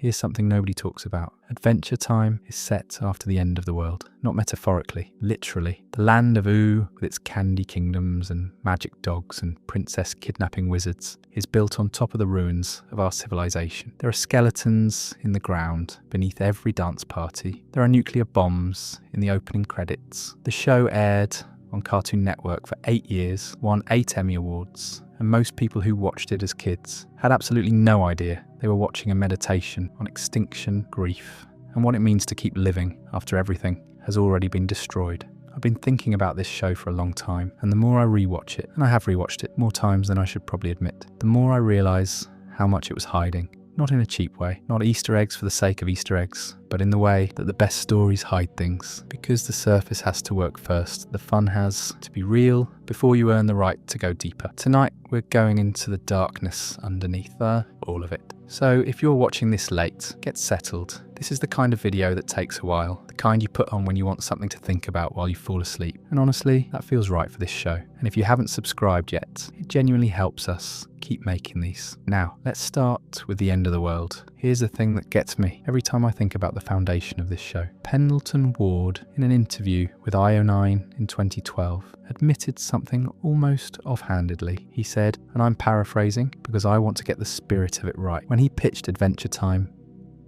Here's something nobody talks about. Adventure Time is set after the end of the world. Not metaphorically, literally. The land of Ooo, with its candy kingdoms and magic dogs and princess kidnapping wizards, is built on top of the ruins of our civilization. There are skeletons in the ground beneath every dance party. There are nuclear bombs in the opening credits. The show aired on Cartoon Network for 8 years, won 8 Emmy Awards, and most people who watched it as kids had absolutely no idea they were watching a meditation on extinction, grief, and what it means to keep living after everything has already been destroyed. I've been thinking about this show for a long time, and the more I rewatch it, and I have rewatched it more times than I should probably admit, the more I realise how much it was hiding. Not in a cheap way, not Easter eggs for the sake of Easter eggs, but in the way that the best stories hide things. Because the surface has to work first, the fun has to be real before you earn the right to go deeper. Tonight we're going into the darkness underneath all of it. So if you're watching this late, get settled. This is the kind of video that takes a while, the kind you put on when you want something to think about while you fall asleep. And honestly, that feels right for this show. And if you haven't subscribed yet, it genuinely helps us keep making these. Now, let's start with the end of the world. Here's the thing that gets me every time I think about the foundation of this show. Pendleton Ward, in an interview with IO9 in 2012, admitted something almost offhandedly. He said, and I'm paraphrasing because I want to get the spirit of it right, when he pitched Adventure Time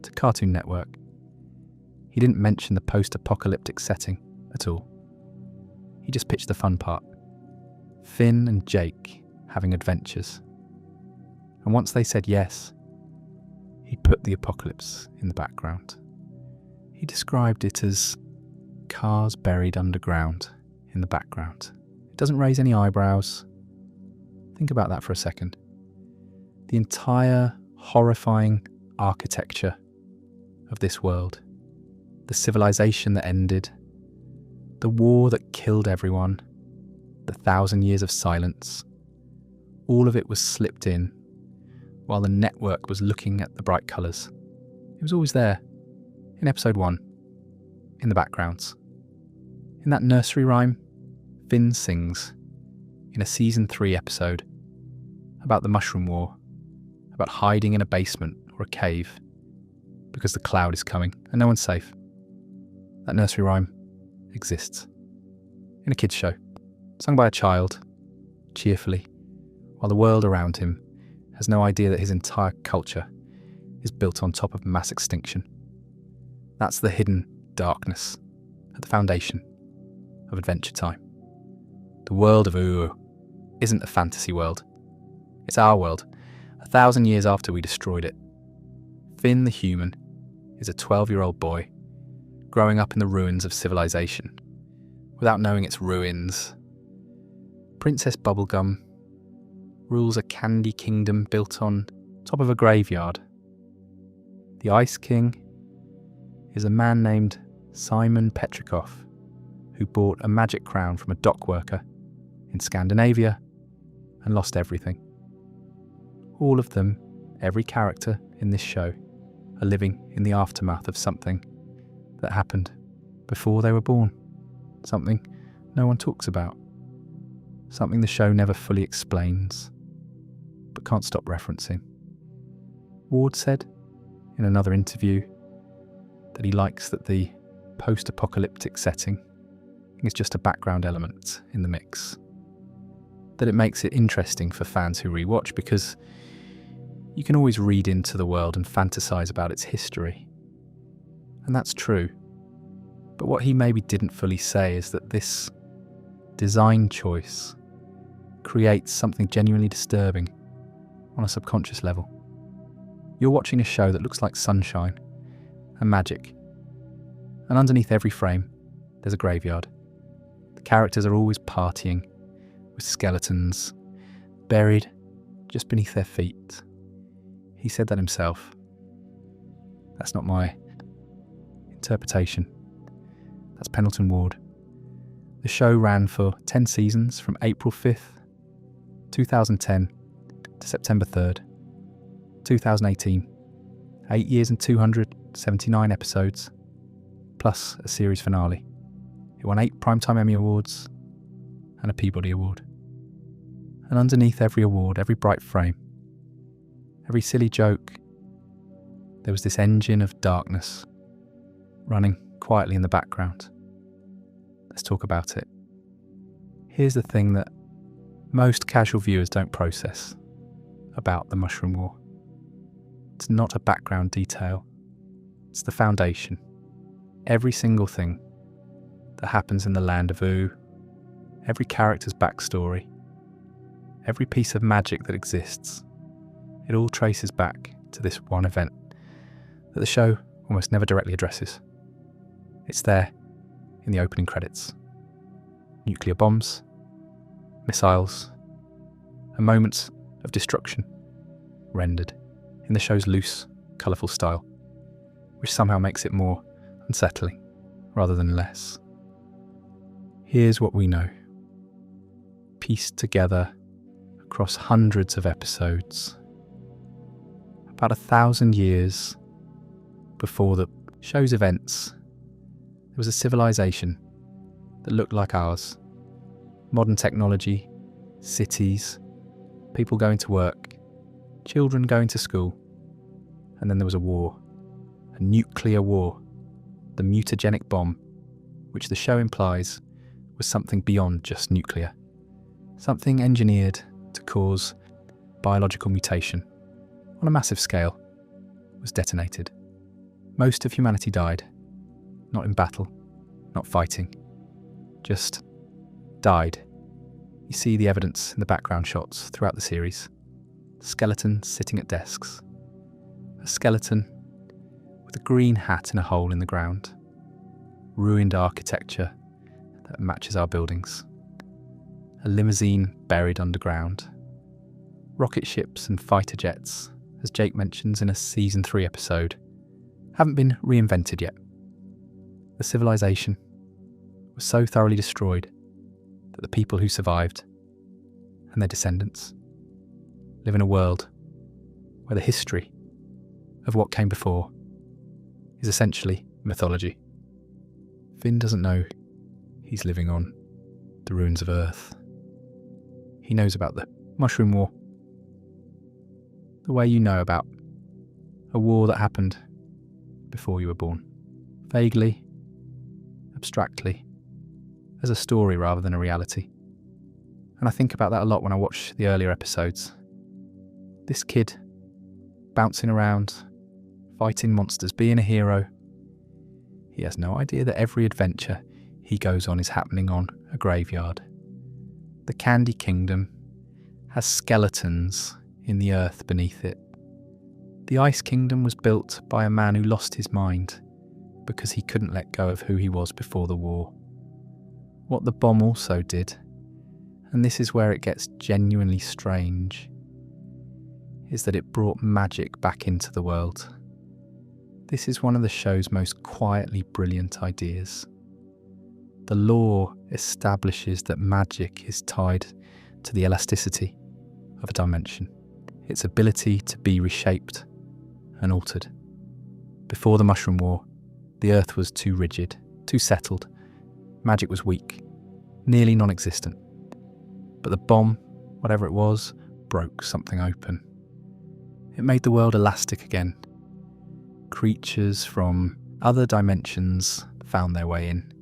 to Cartoon Network, he didn't mention the post-apocalyptic setting at all. He just pitched the fun part. Finn and Jake having adventures. And once they said yes, he put the apocalypse in the background. He described it as cars buried underground in the background. It doesn't raise any eyebrows. Think about that for a second. The entire horrifying architecture of this world, the civilization that ended, the war that killed everyone, the 1,000 years of silence, all of it was slipped in while the network was looking at the bright colours. It was always there, in episode 1, in the backgrounds. In that nursery rhyme, Finn sings, in a season 3 episode, about the Mushroom War, about hiding in a basement or a cave, because the cloud is coming and no one's safe. That nursery rhyme exists. In a kids' show, sung by a child, cheerfully, while the world around him has no idea that his entire culture is built on top of mass extinction. That's the hidden darkness at the foundation of Adventure Time. The world of Ooo isn't a fantasy world. It's our world, 1,000 years after we destroyed it. Finn the human is a 12-year-old boy growing up in the ruins of civilization, without knowing its ruins. Princess Bubblegum rules a candy kingdom built on top of a graveyard. The Ice King is a man named Simon Petrikov, who bought a magic crown from a dock worker in Scandinavia and lost everything. All of them, every character in this show, are living in the aftermath of something that happened before they were born. Something no one talks about. Something the show never fully explains, but can't stop referencing. Ward said in another interview that he likes that the post-apocalyptic setting is just a background element in the mix. That it makes it interesting for fans who rewatch because you can always read into the world and fantasize about its history. And that's true. But what he maybe didn't fully say is that this design choice creates something genuinely disturbing on a subconscious level. You're watching a show that looks like sunshine and magic, and underneath every frame there's a graveyard. The characters are always partying with skeletons buried just beneath their feet. He said that himself. That's not my interpretation. That's Pendleton Ward. The show ran for 10 seasons from April 5th, 2010 to September 3rd, 2018. 8 years and 279 episodes, plus a series finale. It won 8 Primetime Emmy Awards and a Peabody Award. And underneath every award, every bright frame, every silly joke, there was this engine of darkness running quietly in the background. Let's talk about it. Here's the thing that most casual viewers don't process about the Mushroom War. It's not a background detail. It's the foundation. Every single thing that happens in the land of Ooo, every character's backstory, every piece of magic that exists, it all traces back to this one event that the show almost never directly addresses. It's there in the opening credits. Nuclear bombs, missiles, and moments of destruction rendered in the show's loose, colourful style, which somehow makes it more unsettling rather than less. Here's what we know, pieced together across hundreds of episodes. About 1,000 years before the show's events, there was a civilization that looked like ours. Modern technology, cities, people going to work, children going to school. And then there was a war, a nuclear war, the mutagenic bomb, which the show implies was something beyond just nuclear, something engineered to cause biological mutation on a massive scale, was detonated. Most of humanity died, not in battle, not fighting, just died. You see the evidence in the background shots throughout the series. Skeletons sitting at desks. A skeleton with a green hat in a hole in the ground. Ruined architecture that matches our buildings. A limousine buried underground. Rocket ships and fighter jets, as Jake mentions in a Season 3 episode, haven't been reinvented yet. The civilization was so thoroughly destroyed that the people who survived and their descendants live in a world where the history of what came before is essentially mythology. Finn doesn't know he's living on the ruins of Earth. He knows about the Mushroom War, the way you know about a war that happened before you were born. Vaguely, abstractly, as a story rather than a reality. And I think about that a lot when I watch the earlier episodes. This kid, bouncing around, fighting monsters, being a hero. He has no idea that every adventure he goes on is happening on a graveyard. The Candy Kingdom has skeletons in the earth beneath it. The Ice Kingdom was built by a man who lost his mind because he couldn't let go of who he was before the war. What the bomb also did, and this is where it gets genuinely strange, is that it brought magic back into the world. This is one of the show's most quietly brilliant ideas. The lore establishes that magic is tied to the elasticity of a dimension, its ability to be reshaped and altered. Before the Mushroom War, the Earth was too rigid, too settled. Magic was weak, nearly non-existent. But the bomb, whatever it was, broke something open. It made the world elastic again. Creatures from other dimensions found their way in.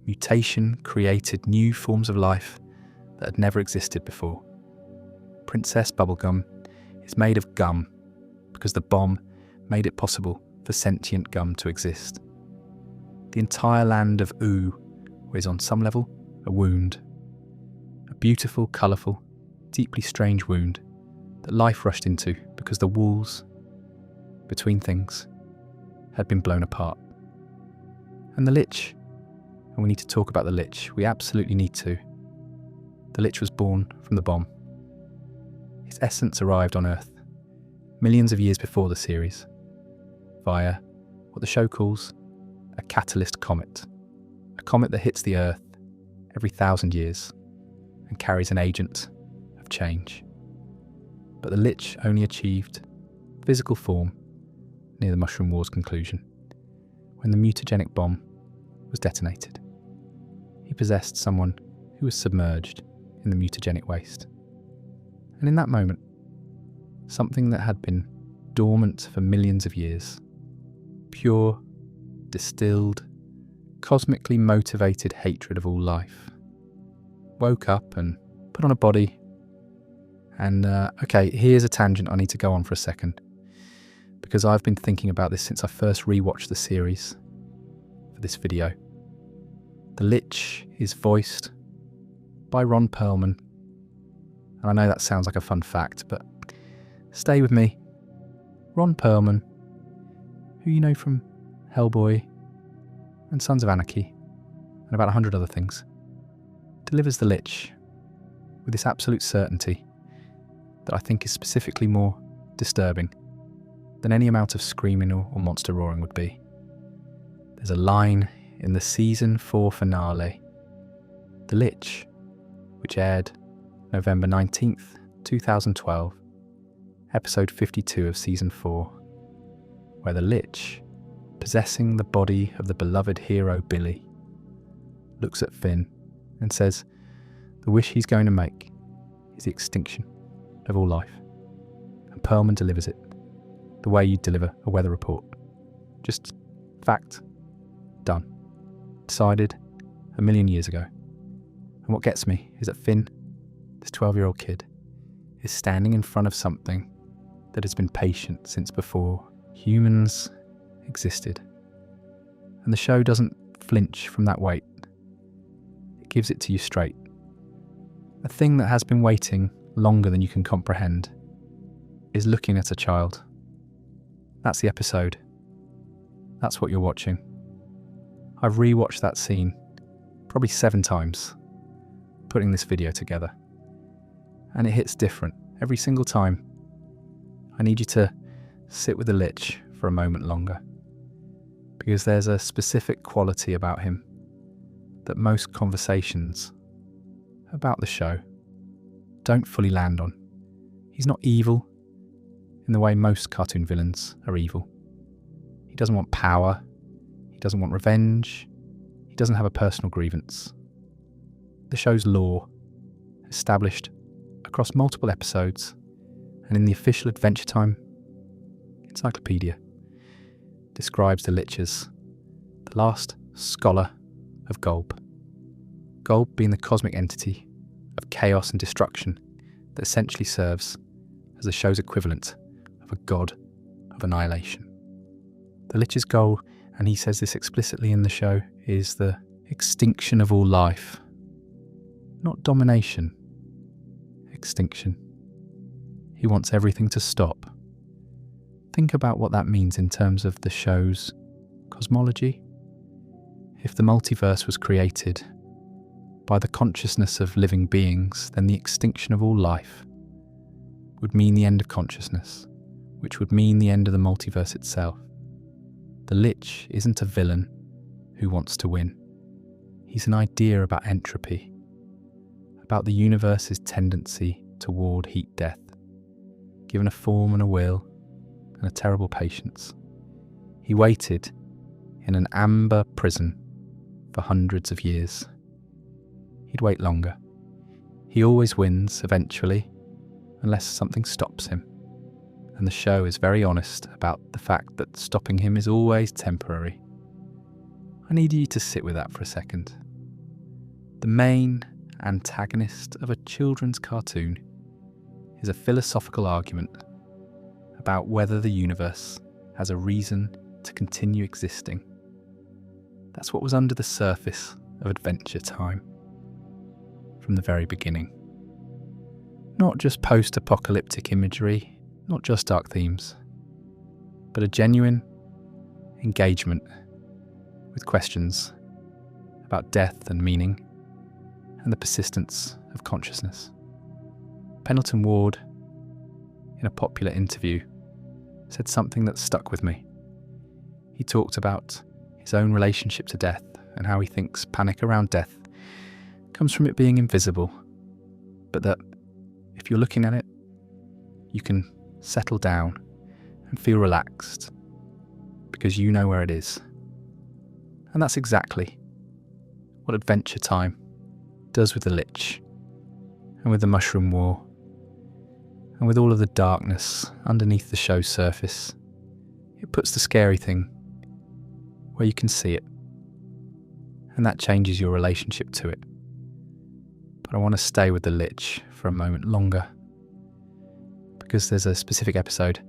Mutation created new forms of life that had never existed before. Princess Bubblegum is made of gum because the bomb made it possible for sentient gum to exist. The entire land of Ooo is on some level a wound. A beautiful, colourful, deeply strange wound that life rushed into because the walls between things had been blown apart. And the Lich, and we need to talk about the Lich, we absolutely need to. The Lich was born from the bomb. His essence arrived on Earth millions of years before the series, via what the show calls a catalyst comet, a comet that hits the Earth every 1,000 years and carries an agent of change. But the Lich only achieved physical form near the Mushroom War's conclusion, when the mutagenic bomb was detonated. He possessed someone who was submerged in the mutagenic waste. And in that moment, something that had been dormant for millions of years. Pure, distilled, cosmically motivated hatred of all life. Woke up and put on a body. And okay, here's a tangent I need to go on for a second, because I've been thinking about this since I first rewatched the series for this video. The Lich is voiced by Ron Perlman. And I know that sounds like a fun fact, but stay with me. Ron Perlman, who you know from Hellboy and Sons of Anarchy, and about 100 other things, delivers the Lich with this absolute certainty that I think is specifically more disturbing than any amount of screaming or monster roaring would be. There's a line in the season 4 finale, The Lich, which aired November 19th, 2012, episode 52 of season 4, where the Lich, possessing the body of the beloved hero Billy, looks at Finn and says the wish he's going to make is the extinction of all life. And Perlman delivers it the way you'd deliver a weather report. Just fact, done. Decided a million years ago. And what gets me is that Finn, this 12-year-old kid, is standing in front of something that has been patient since before humans existed. And the show doesn't flinch from that weight. It gives it to you straight. A thing that has been waiting longer than you can comprehend is looking at a child. That's the episode. That's what you're watching. I've rewatched that scene probably 7 times, putting this video together. And it hits different every single time. I need you to sit with the Lich for a moment longer, because there's a specific quality about him that most conversations about the show don't fully land on. He's not evil in the way most cartoon villains are evil. He doesn't want power. He doesn't want revenge. He doesn't have a personal grievance. The show's lore, established across multiple episodes and in the official Adventure Time encyclopedia, describes the Lich as the last scholar of Golb. Golb being the cosmic entity of chaos and destruction that essentially serves as the show's equivalent of a god of annihilation. The Lich's goal, and he says this explicitly in the show, is the extinction of all life. Not domination. Extinction. He wants everything to stop. Think about what that means in terms of the show's cosmology. If the multiverse was created by the consciousness of living beings, then the extinction of all life would mean the end of consciousness, which would mean the end of the multiverse itself. The Lich isn't a villain who wants to win. He's an idea about entropy, about the universe's tendency toward heat death, given a form and a will and a terrible patience. He waited in an amber prison for hundreds of years. He'd wait longer. He always wins eventually, unless something stops him. And the show is very honest about the fact that stopping him is always temporary. I need you to sit with that for a second. The main antagonist of a children's cartoon is a philosophical argument about whether the universe has a reason to continue existing. That's what was under the surface of Adventure Time from the very beginning. Not just post-apocalyptic imagery, not just dark themes, but a genuine engagement with questions about death and meaning and the persistence of consciousness. Pendleton Ward, in a popular interview, said something that stuck with me. He talked about his own relationship to death and how he thinks panic around death comes from it being invisible, but that if you're looking at it, you can settle down and feel relaxed because you know where it is. And that's exactly what Adventure Time does with the Lich and with the Mushroom War And with all of the darkness underneath the show's surface, it puts the scary thing where you can see it. And that changes your relationship to it. But I want to stay with the Lich for a moment longer, because there's a specific episode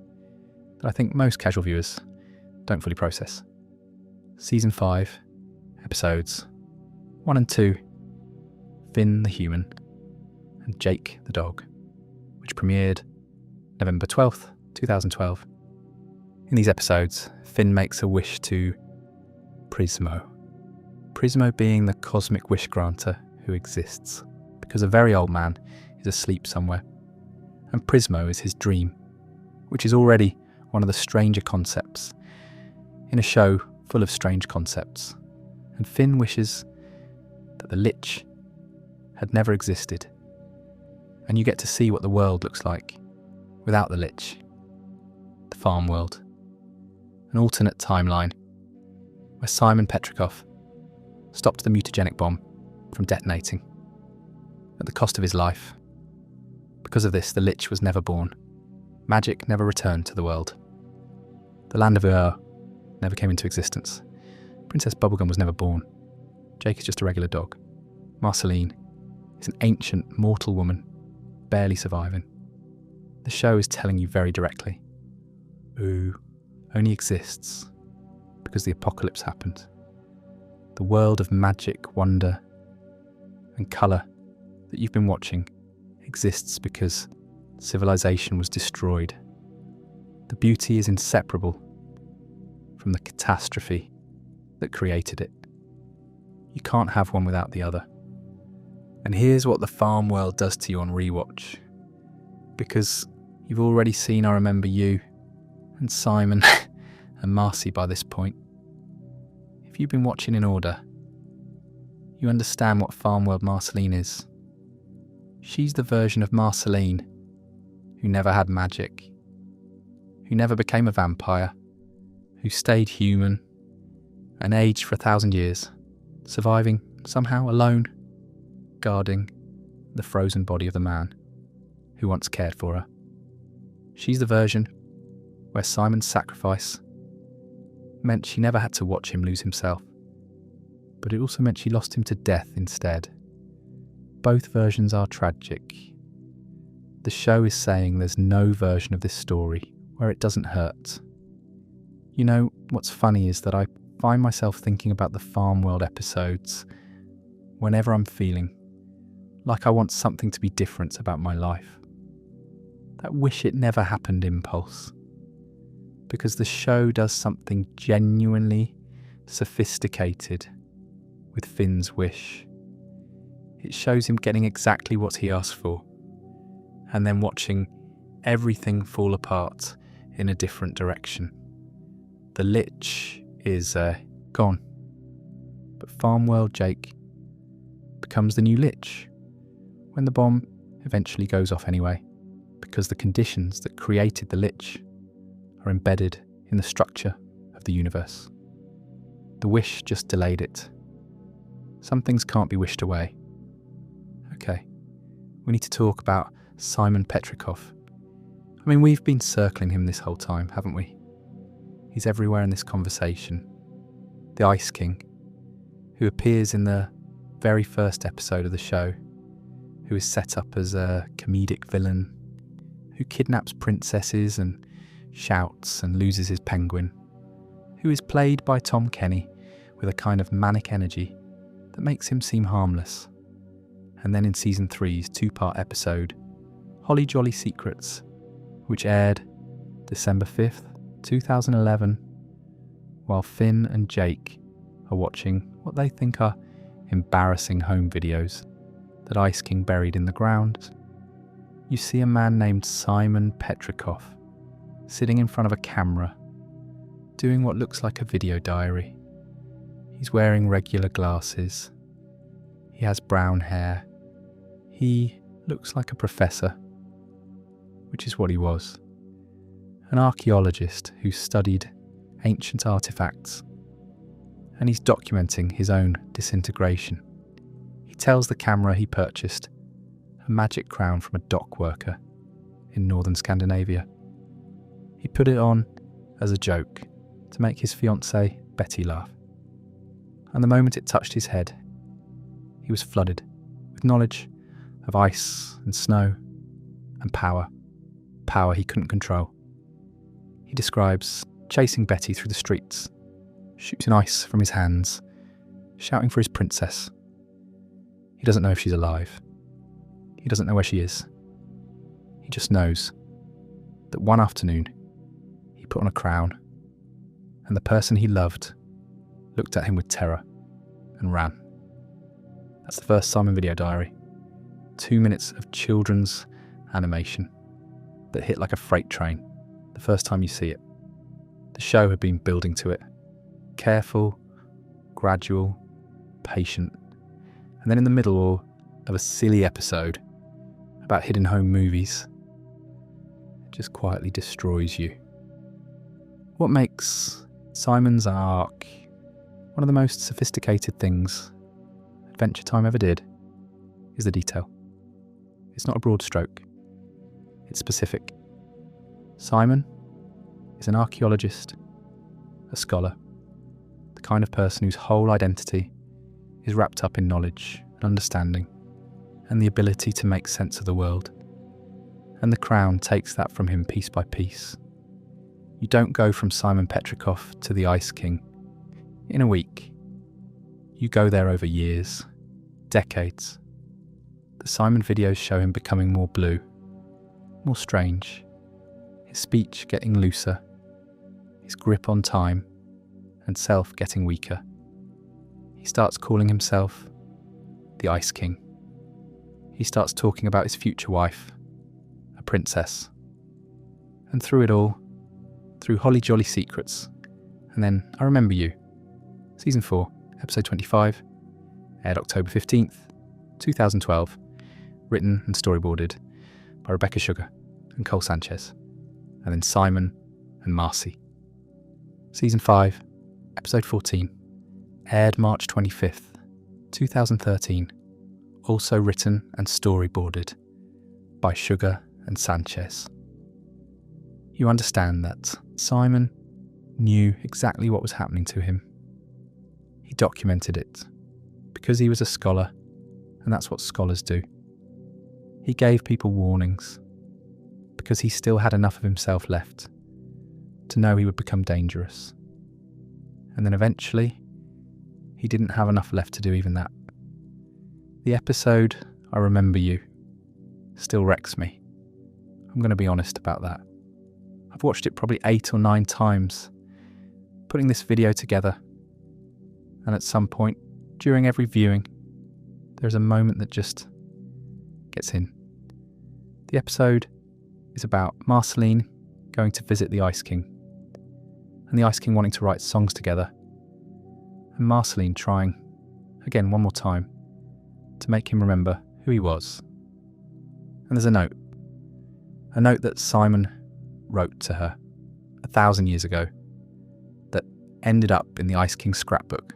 that I think most casual viewers don't fully process. Season 5, episodes 1 and 2, Finn the human and Jake the dog, which premiered November 12th, 2012. In these episodes, Finn makes a wish to Prismo. Prismo being the cosmic wish granter who exists, because a very old man is asleep somewhere. And Prismo is his dream, which is already one of the stranger concepts in a show full of strange concepts. And Finn wishes that the Lich had never existed. And you get to see what the world looks like without the Lich. The farm world. An alternate timeline where Simon Petrikov stopped the mutagenic bomb from detonating at the cost of his life. Because of this, the Lich was never born. Magic never returned to the world. The land of Ur never came into existence. Princess Bubblegum was never born. Jake is just a regular dog. Marceline is an ancient, mortal woman, barely surviving. The show is telling you very directly, Ooh only exists because the apocalypse happened. The world of magic, wonder, and colour that you've been watching exists because civilization was destroyed. The beauty is inseparable from the catastrophe that created it. You can't have one without the other. And here's what the farm world does to you on rewatch. Because you've already seen I Remember You and Simon and Marcy by this point. If you've been watching in order, you understand what farm world Marceline is. She's the version of Marceline who never had magic, who never became a vampire, who stayed human and aged for 1,000 years, surviving somehow alone, guarding the frozen body of the man who once cared for her. She's the version where Simon's sacrifice meant she never had to watch him lose himself, but it also meant she lost him to death instead. Both versions are tragic. The show is saying there's no version of this story where it doesn't hurt. You know, what's funny is that I find myself thinking about the Farm World episodes whenever I'm feeling like I want something to be different about my life. That wish it never happened impulse. Because the show does something genuinely sophisticated with Finn's wish. It shows him getting exactly what he asked for, and then watching everything fall apart in a different direction. The Lich is gone, but Farm World Jake becomes the new Lich when the bomb eventually goes off anyway, because the conditions that created the Lich are embedded in the structure of the universe. The wish just delayed it. Some things can't be wished away. Okay, we need to talk about Simon Petrikov. I mean, we've been circling him this whole time, haven't we? He's everywhere in this conversation. The Ice King, who appears in the very first episode of the show, who is set up as a comedic villain, who kidnaps princesses and shouts and loses his penguin, who is played by Tom Kenny with a kind of manic energy that makes him seem harmless. And then in season 3's 2-part episode, Holly Jolly Secrets, which aired December 5th, 2011, while Finn and Jake are watching what they think are embarrassing home videos that Ice King buried in the ground. You see a man named Simon Petrikov sitting in front of a camera, doing what looks like a video diary. He's wearing regular glasses. He has brown hair. He looks like a professor, which is what he was. An archaeologist who studied ancient artifacts, and he's documenting his own disintegration. He tells the camera he purchased a magic crown from a dock worker in northern Scandinavia. He put it on as a joke to make his fiancée Betty laugh. And the moment it touched his head, he was flooded with knowledge of ice and snow and power he couldn't control. He describes chasing Betty through the streets, shooting ice from his hands, shouting for his princess. He doesn't know if she's alive. He doesn't know where she is. He just knows that one afternoon he put on a crown, and the person he loved looked at him with terror and ran. That's the first Simon video diary. 2 minutes of children's animation that hit like a freight train the first time you see it. The show had been building to it. Careful, gradual, patient. And then in the middle of a silly episode about hidden home movies, it just quietly destroys you. What makes Simon's arc one of the most sophisticated things Adventure Time ever did is the detail. It's not a broad stroke. It's specific. Simon is an archaeologist, a scholar, the kind of person whose whole identity is wrapped up in knowledge and understanding and the ability to make sense of the world. And the crown takes that from him piece by piece. You don't go from Simon Petrikov to the Ice King in a week. You go there over years, decades. The Simon videos show him becoming more blue, more strange, his speech getting looser, his grip on time and self getting weaker. He starts calling himself the Ice King. He starts talking about his future wife, a princess. And through it all, through Holly Jolly Secrets, and then I Remember You, Season 4, Episode 25, aired October 15th, 2012, written and storyboarded by Rebecca Sugar and Cole Sanchez, and then Simon and Marcy. Season 5, Episode 14, aired March 25th, 2013, also written and storyboarded by Sugar and Sanchez. You understand that Simon knew exactly what was happening to him. He documented it because he was a scholar, and that's what scholars do. He gave people warnings because he still had enough of himself left to know he would become dangerous. And then eventually, he didn't have enough left to do even that. The episode I Remember You still wrecks me. I'm going to be honest about that. I've watched it probably 8 or 9 times, putting this video together, and at some point, during every viewing, there's a moment that just gets in. The episode is about Marceline going to visit the Ice King, and the Ice King wanting to write songs together, and Marceline trying, again one more time, to make him remember who he was. And there's a note that Simon wrote to her 1,000 years ago that ended up in the Ice King's scrapbook.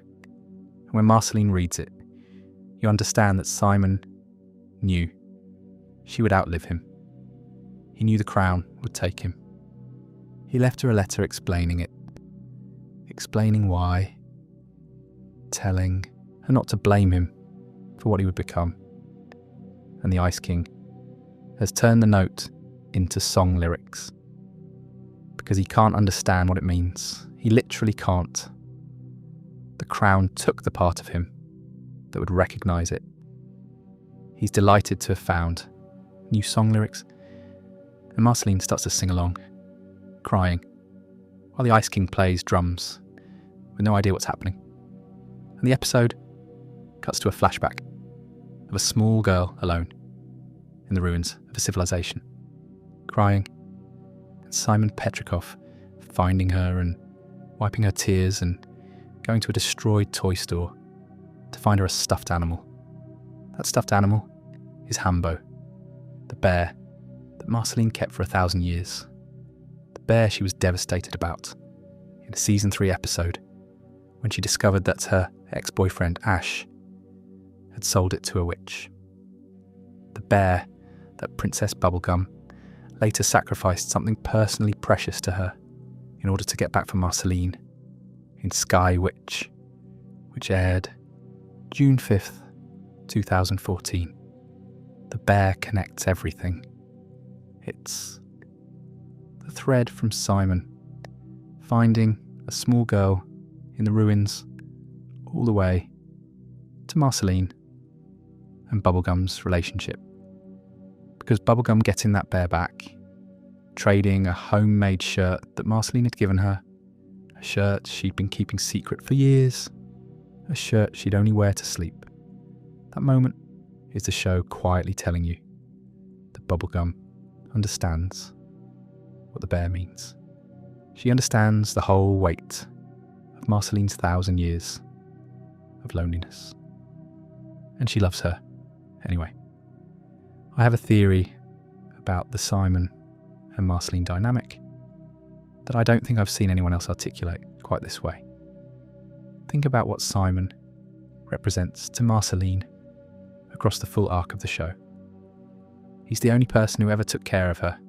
And when Marceline reads it, you understand that Simon knew she would outlive him. He knew the crown would take him. He left her a letter explaining it, explaining why, telling her not to blame him for what he would become. And the Ice King has turned the note into song lyrics because he can't understand what it means. He literally can't. The crown took the part of him that would recognise it. He's delighted to have found new song lyrics, and Marceline starts to sing along, crying, while the Ice King plays drums with no idea what's happening. And the episode cuts to a flashback of a small girl alone in the ruins of a civilization, crying, and Simon Petrikov finding her and wiping her tears and going to a destroyed toy store to find her a stuffed animal. That stuffed animal is Hambo, the bear that Marceline kept for 1,000 years. The bear she was devastated about in a Season 3 episode when she discovered that her ex-boyfriend Ash had sold it to a witch. The bear that Princess Bubblegum later sacrificed something personally precious to her in order to get back for Marceline in Sky Witch, which aired June 5th, 2014. The bear connects everything. It's the thread from Simon finding a small girl in the ruins all the way to Marceline and Bubblegum's relationship. Because Bubblegum getting that bear back, trading a homemade shirt that Marceline had given her, a shirt she'd been keeping secret for years, a shirt she'd only wear to sleep. That moment is the show quietly telling you that Bubblegum understands what the bear means. She understands the whole weight of Marceline's 1,000 years of loneliness. And she loves her anyway. I have a theory about the Simon and Marceline dynamic that I don't think I've seen anyone else articulate quite this way. Think about what Simon represents to Marceline across the full arc of the show. He's the only person who ever took care of her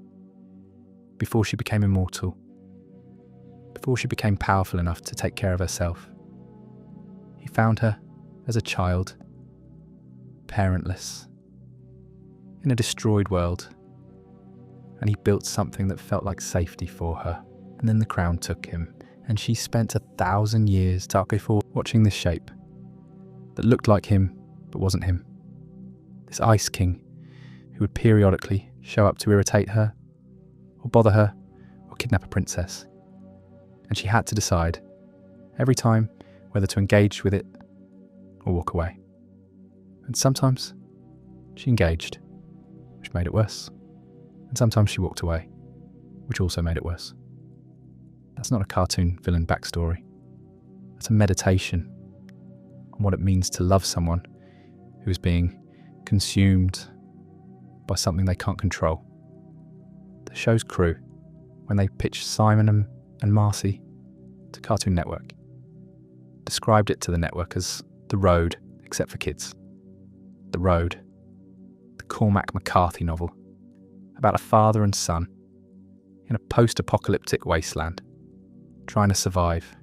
before she became immortal, before she became powerful enough to take care of herself. He found her as a child, parentless, in a destroyed world, and he built something that felt like safety for her. And then the crown took him, and she spent 1,000 years dark before watching this shape that looked like him but wasn't him. This Ice King who would periodically show up to irritate her, or bother her, or kidnap a princess. And she had to decide every time whether to engage with it or walk away. And sometimes she engaged, which made it worse. And sometimes she walked away, which also made it worse. That's not a cartoon villain backstory. That's a meditation on what it means to love someone who is being consumed by something they can't control. The show's crew, when they pitched Simon and Marcy to Cartoon Network, described it to the network as The Road, except for kids. The Road, the Cormac McCarthy novel, about a father and son in a post-apocalyptic wasteland, trying to survive.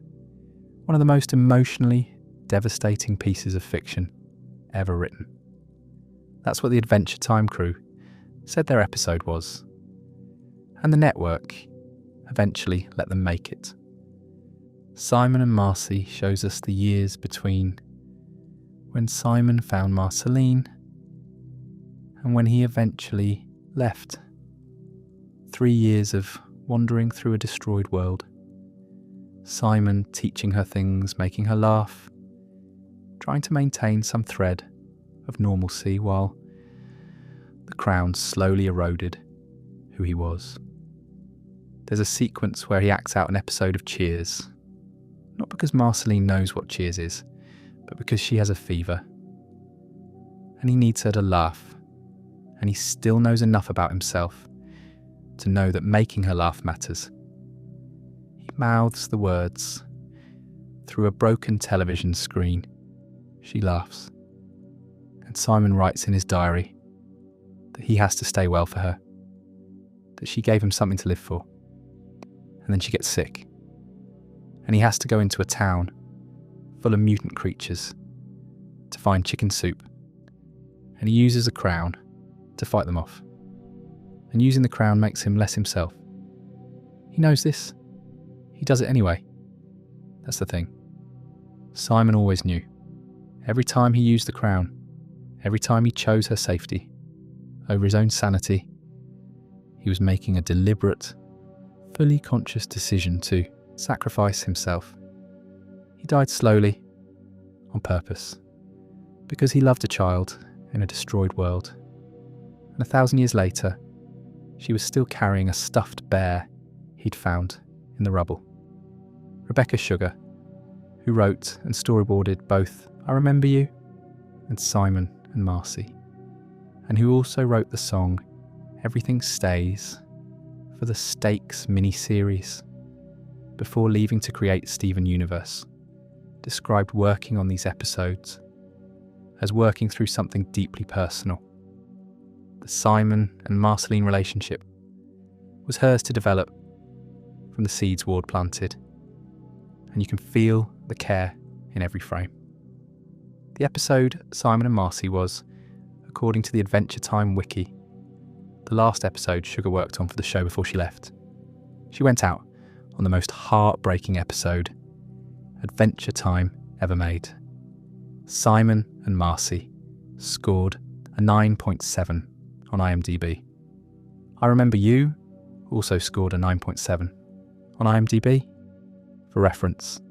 One of the most emotionally devastating pieces of fiction ever written. That's what the Adventure Time crew said their episode was. And the network eventually let them make it. Simon and Marcy shows us the years between when Simon found Marceline and when he eventually left. 3 years of wandering through a destroyed world. Simon teaching her things, making her laugh, trying to maintain some thread of normalcy while the crown slowly eroded who he was. There's a sequence where he acts out an episode of Cheers, not because Marceline knows what Cheers is, but because she has a fever. And he needs her to laugh, and he still knows enough about himself to know that making her laugh matters. He mouths the words through a broken television screen. She laughs. And Simon writes in his diary that he has to stay well for her, that she gave him something to live for. And then she gets sick, and he has to go into a town full of mutant creatures to find chicken soup, and he uses a crown to fight them off. And using the crown makes him less himself. He knows this. He does it anyway. That's the thing. Simon always knew. Every time he used the crown, every time he chose her safety over his own sanity, he was making a deliberate, fully conscious decision to sacrifice himself. He died slowly, on purpose, because he loved a child in a destroyed world. And 1,000 years later, she was still carrying a stuffed bear he'd found in the rubble. Rebecca Sugar, who wrote and storyboarded both I Remember You and Simon and Marcy, and who also wrote the song Everything Stays for the Stakes mini-series before leaving to create Steven Universe, described working on these episodes as working through something deeply personal. The Simon and Marceline relationship was hers to develop from the seeds Ward planted, and you can feel the care in every frame. The episode Simon and Marcy was, according to the Adventure Time wiki, the last episode Sugar worked on for the show before she left. She went out on the most heartbreaking episode Adventure Time ever made. Simon and Marcy scored a 9.7 on IMDb. I Remember You also scored a 9.7 on IMDb. For reference,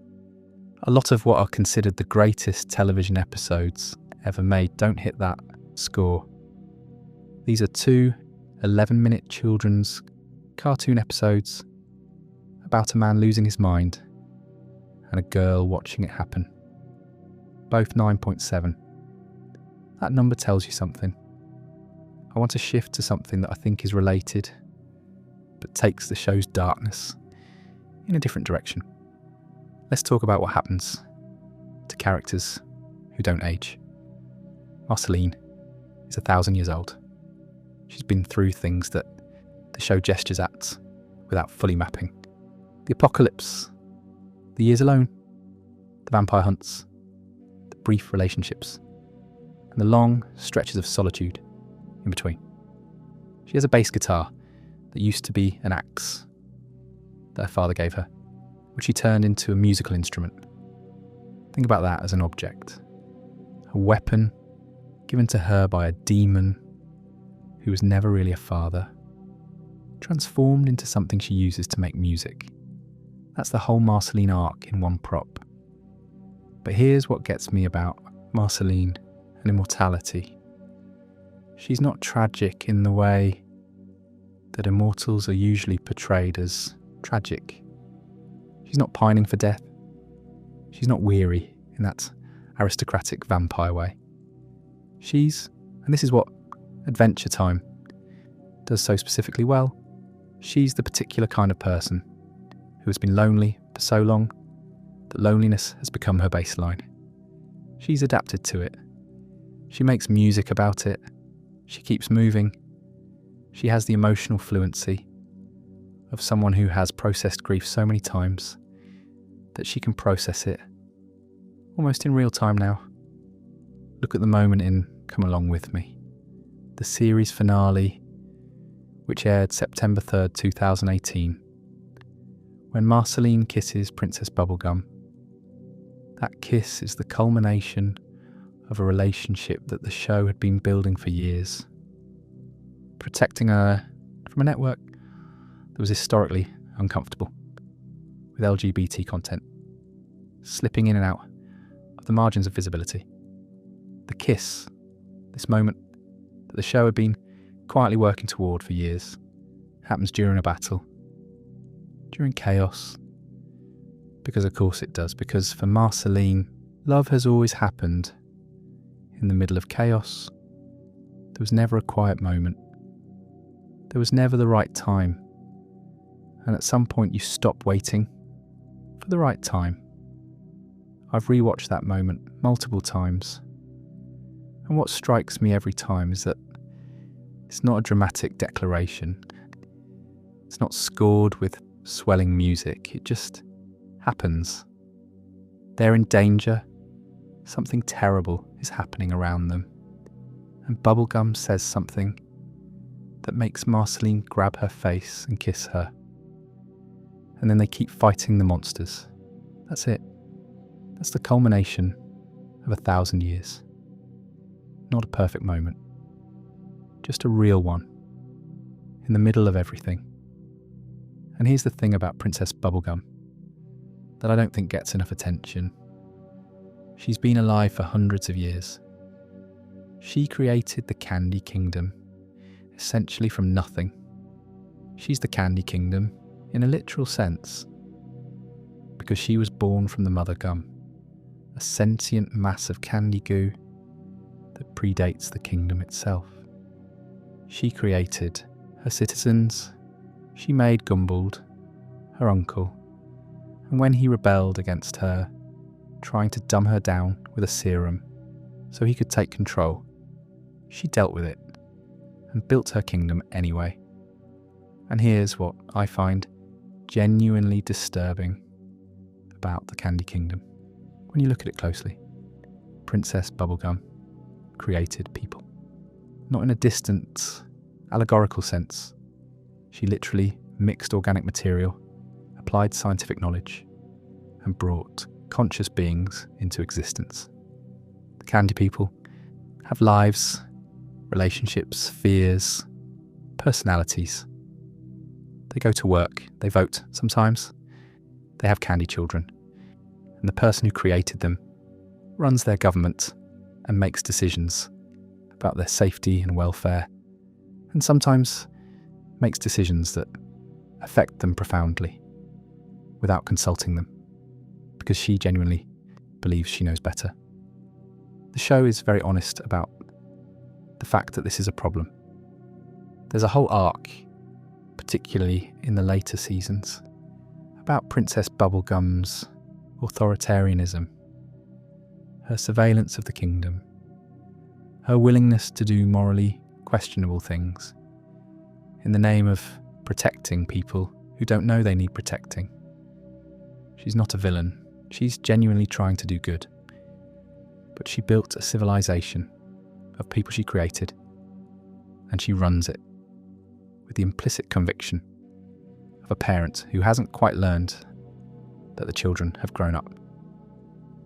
a lot of what are considered the greatest television episodes ever made don't hit that score. These are two 11-minute children's cartoon episodes about a man losing his mind and a girl watching it happen. Both 9.7. That number tells you something. I want to shift to something that I think is related, but takes the show's darkness in a different direction. Let's talk about what happens to characters who don't age. Marceline is 1,000 years old. She's been through things that the show gestures at without fully mapping. The apocalypse, the years alone, the vampire hunts, the brief relationships, and the long stretches of solitude in between. She has a bass guitar that used to be an axe that her father gave her, which she turned into a musical instrument. Think about that as an object. A weapon given to her by a demon who was never really a father, transformed into something she uses to make music. That's the whole Marceline arc in one prop. But here's what gets me about Marceline and immortality. She's not tragic in the way that immortals are usually portrayed as tragic. She's not pining for death. She's not weary in that aristocratic vampire way. She's, and this is what Adventure Time does so specifically well, she's the particular kind of person who has been lonely for so long that loneliness has become her baseline. She's adapted to it. She makes music about it. She keeps moving. She has the emotional fluency of someone who has processed grief so many times that she can process it almost in real time now. Look at the moment in Come Along With Me, the series finale, which aired September 3rd, 2018, when Marceline kisses Princess Bubblegum. That kiss is the culmination of a relationship that the show had been building for years, protecting her from a network that was historically uncomfortable with LGBT content, slipping in and out of the margins of visibility. The kiss, this moment that the show had been quietly working toward for years, happens during a battle, during chaos, because of course it does, because for Marceline, love has always happened in the middle of chaos. There was never a quiet moment. There was never the right time. And at some point you stop waiting for the right time. I've rewatched that moment multiple times. And what strikes me every time is that it's not a dramatic declaration. It's not scored with swelling music. It just happens. They're in danger. Something terrible is happening around them. And Bubblegum says something that makes Marceline grab her face and kiss her. And then they keep fighting the monsters. That's it. That's the culmination of 1,000 years. Not a perfect moment. Just a real one. In the middle of everything. And here's the thing about Princess Bubblegum that I don't think gets enough attention. She's been alive for hundreds of years. She created the Candy Kingdom, essentially from nothing. She's the Candy Kingdom in a literal sense, because she was born from the Mother Gum, a sentient mass of candy goo that predates the kingdom itself. She created her citizens. She made Gumbald, her uncle, and when he rebelled against her, trying to dumb her down with a serum so he could take control, she dealt with it and built her kingdom anyway. And here's what I find genuinely disturbing about the Candy Kingdom. When you look at it closely, Princess Bubblegum created people. Not in a distant, allegorical sense. She literally mixed organic material, applied scientific knowledge, and brought conscious beings into existence. The Candy People have lives, relationships, fears, personalities. They go to work, they vote sometimes, they have candy children, and the person who created them runs their government and makes decisions about their safety and welfare, and sometimes makes decisions that affect them profoundly without consulting them, because she genuinely believes she knows better. The show is very honest about the fact that this is a problem. There's a whole arc, particularly in the later seasons, about Princess Bubblegum's authoritarianism, her surveillance of the kingdom, her willingness to do morally questionable things in the name of protecting people who don't know they need protecting. She's not a villain, she's genuinely trying to do good. But she built a civilization of people she created, and she runs it with the implicit conviction of a parent who hasn't quite learned that the children have grown up.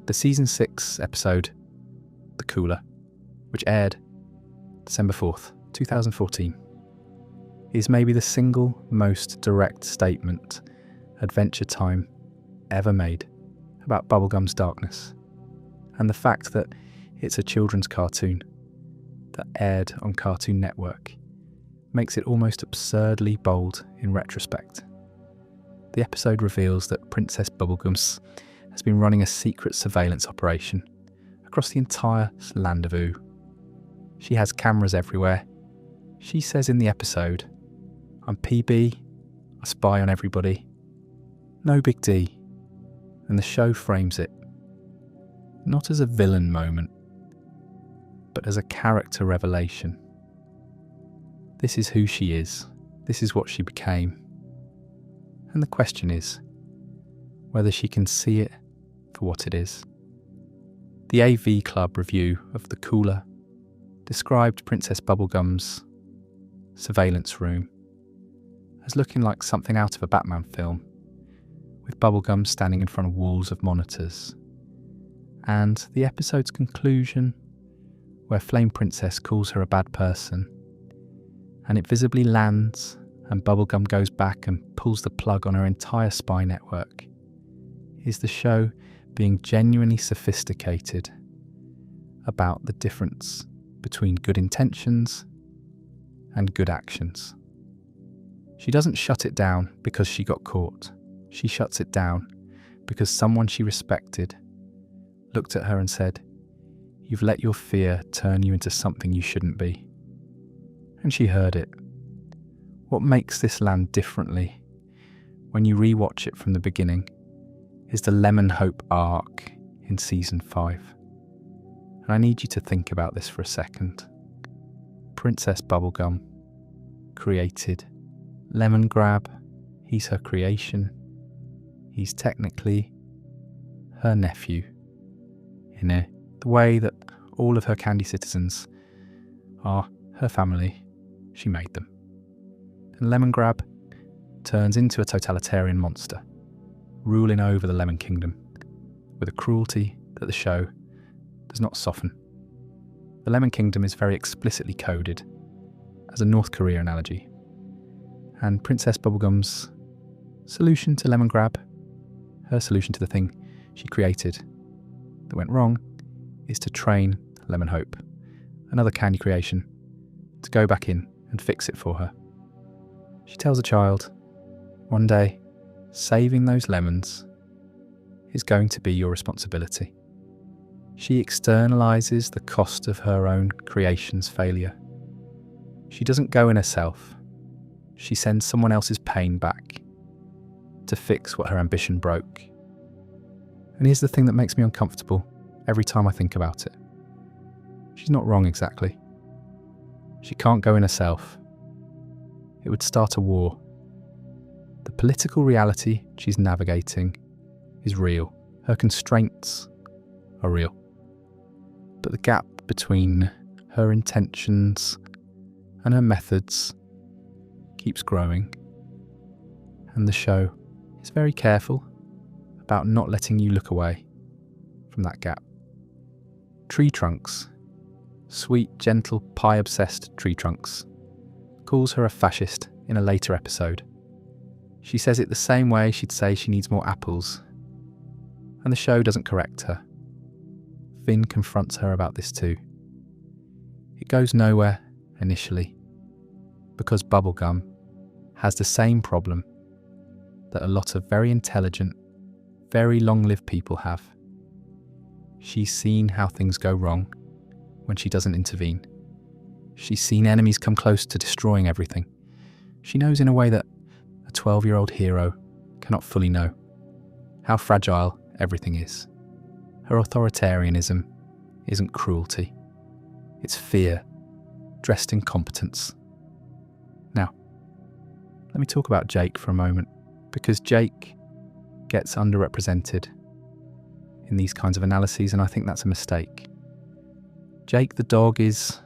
The season 6 episode, The Cooler, which aired December 4th, 2014, is maybe the single most direct statement Adventure Time ever made about Bubblegum's darkness, and the fact that it's a children's cartoon that aired on Cartoon Network makes it almost absurdly bold in retrospect. The episode reveals that Princess Bubblegum has been running a secret surveillance operation across the entire land of Ooo. She has cameras everywhere. She says in the episode, "I'm PB, I spy on everybody. No big D." And the show frames it not as a villain moment, but as a character revelation. This is who she is. This is what she became. And the question is whether she can see it for what it is. The AV Club review of The Cooler described Princess Bubblegum's surveillance room as looking like something out of a Batman film, with Bubblegum standing in front of walls of monitors. And the episode's conclusion, where Flame Princess calls her a bad person, and it visibly lands, and Bubblegum goes back and pulls the plug on her entire spy network, is the show being genuinely sophisticated about the difference between good intentions and good actions. She doesn't shut it down because she got caught. She shuts it down because someone she respected looked at her and said, "You've let your fear turn you into something you shouldn't be." And she heard it. What makes this land differently, when you rewatch it from the beginning, is the Lemon Hope arc in season 5. And I need you to think about this for a second. Princess Bubblegum created Lemongrab. He's her creation. He's technically her nephew, in the way that all of her candy citizens are her family. She made them. And Lemongrab turns into a totalitarian monster, ruling over the Lemon Kingdom with a cruelty that the show does not soften. The Lemon Kingdom is very explicitly coded as a North Korea analogy, and Princess Bubblegum's solution to Lemongrab, her solution to the thing she created that went wrong, is to train Lemon Hope, another candy creation, to go back in and fix it for her. She tells a child, one day, saving those lemons is going to be your responsibility. She externalizes the cost of her own creation's failure. She doesn't go in herself. She sends someone else's pain back to fix what her ambition broke. And here's the thing that makes me uncomfortable every time I think about it. She's not wrong exactly. She can't go in herself. It would start a war The political reality she's navigating is real. Her constraints are real. But the gap between her intentions and her methods keeps growing. And the show is very careful about not letting you look away from that gap. Tree Trunks, sweet, gentle, pie-obsessed Tree Trunks, calls her a fascist in a later episode. She says it the same way she'd say she needs more apples, and the show doesn't correct her. Finn confronts her about this too. It goes nowhere initially, because Bubblegum has the same problem that a lot of very intelligent, very long-lived people have. She's seen how things go wrong when she doesn't intervene. She's seen enemies come close to destroying everything. She knows in a way that a 12-year-old hero cannot fully know how fragile everything is. Her authoritarianism isn't cruelty. It's fear, dressed in competence. Now, let me talk about Jake for a moment, because Jake gets underrepresented in these kinds of analyses, and I think that's a mistake. Jake the dog is,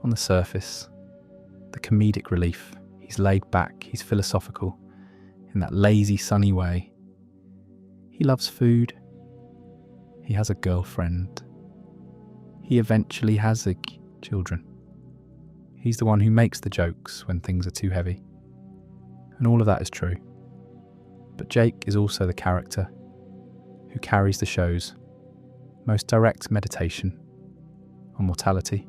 on the surface, the comedic relief. He's laid back, he's philosophical, in that lazy, sunny way. He loves food. He has a girlfriend. He eventually has children. He's the one who makes the jokes when things are too heavy. And all of that is true. But Jake is also the character who carries the show's most direct meditation on mortality.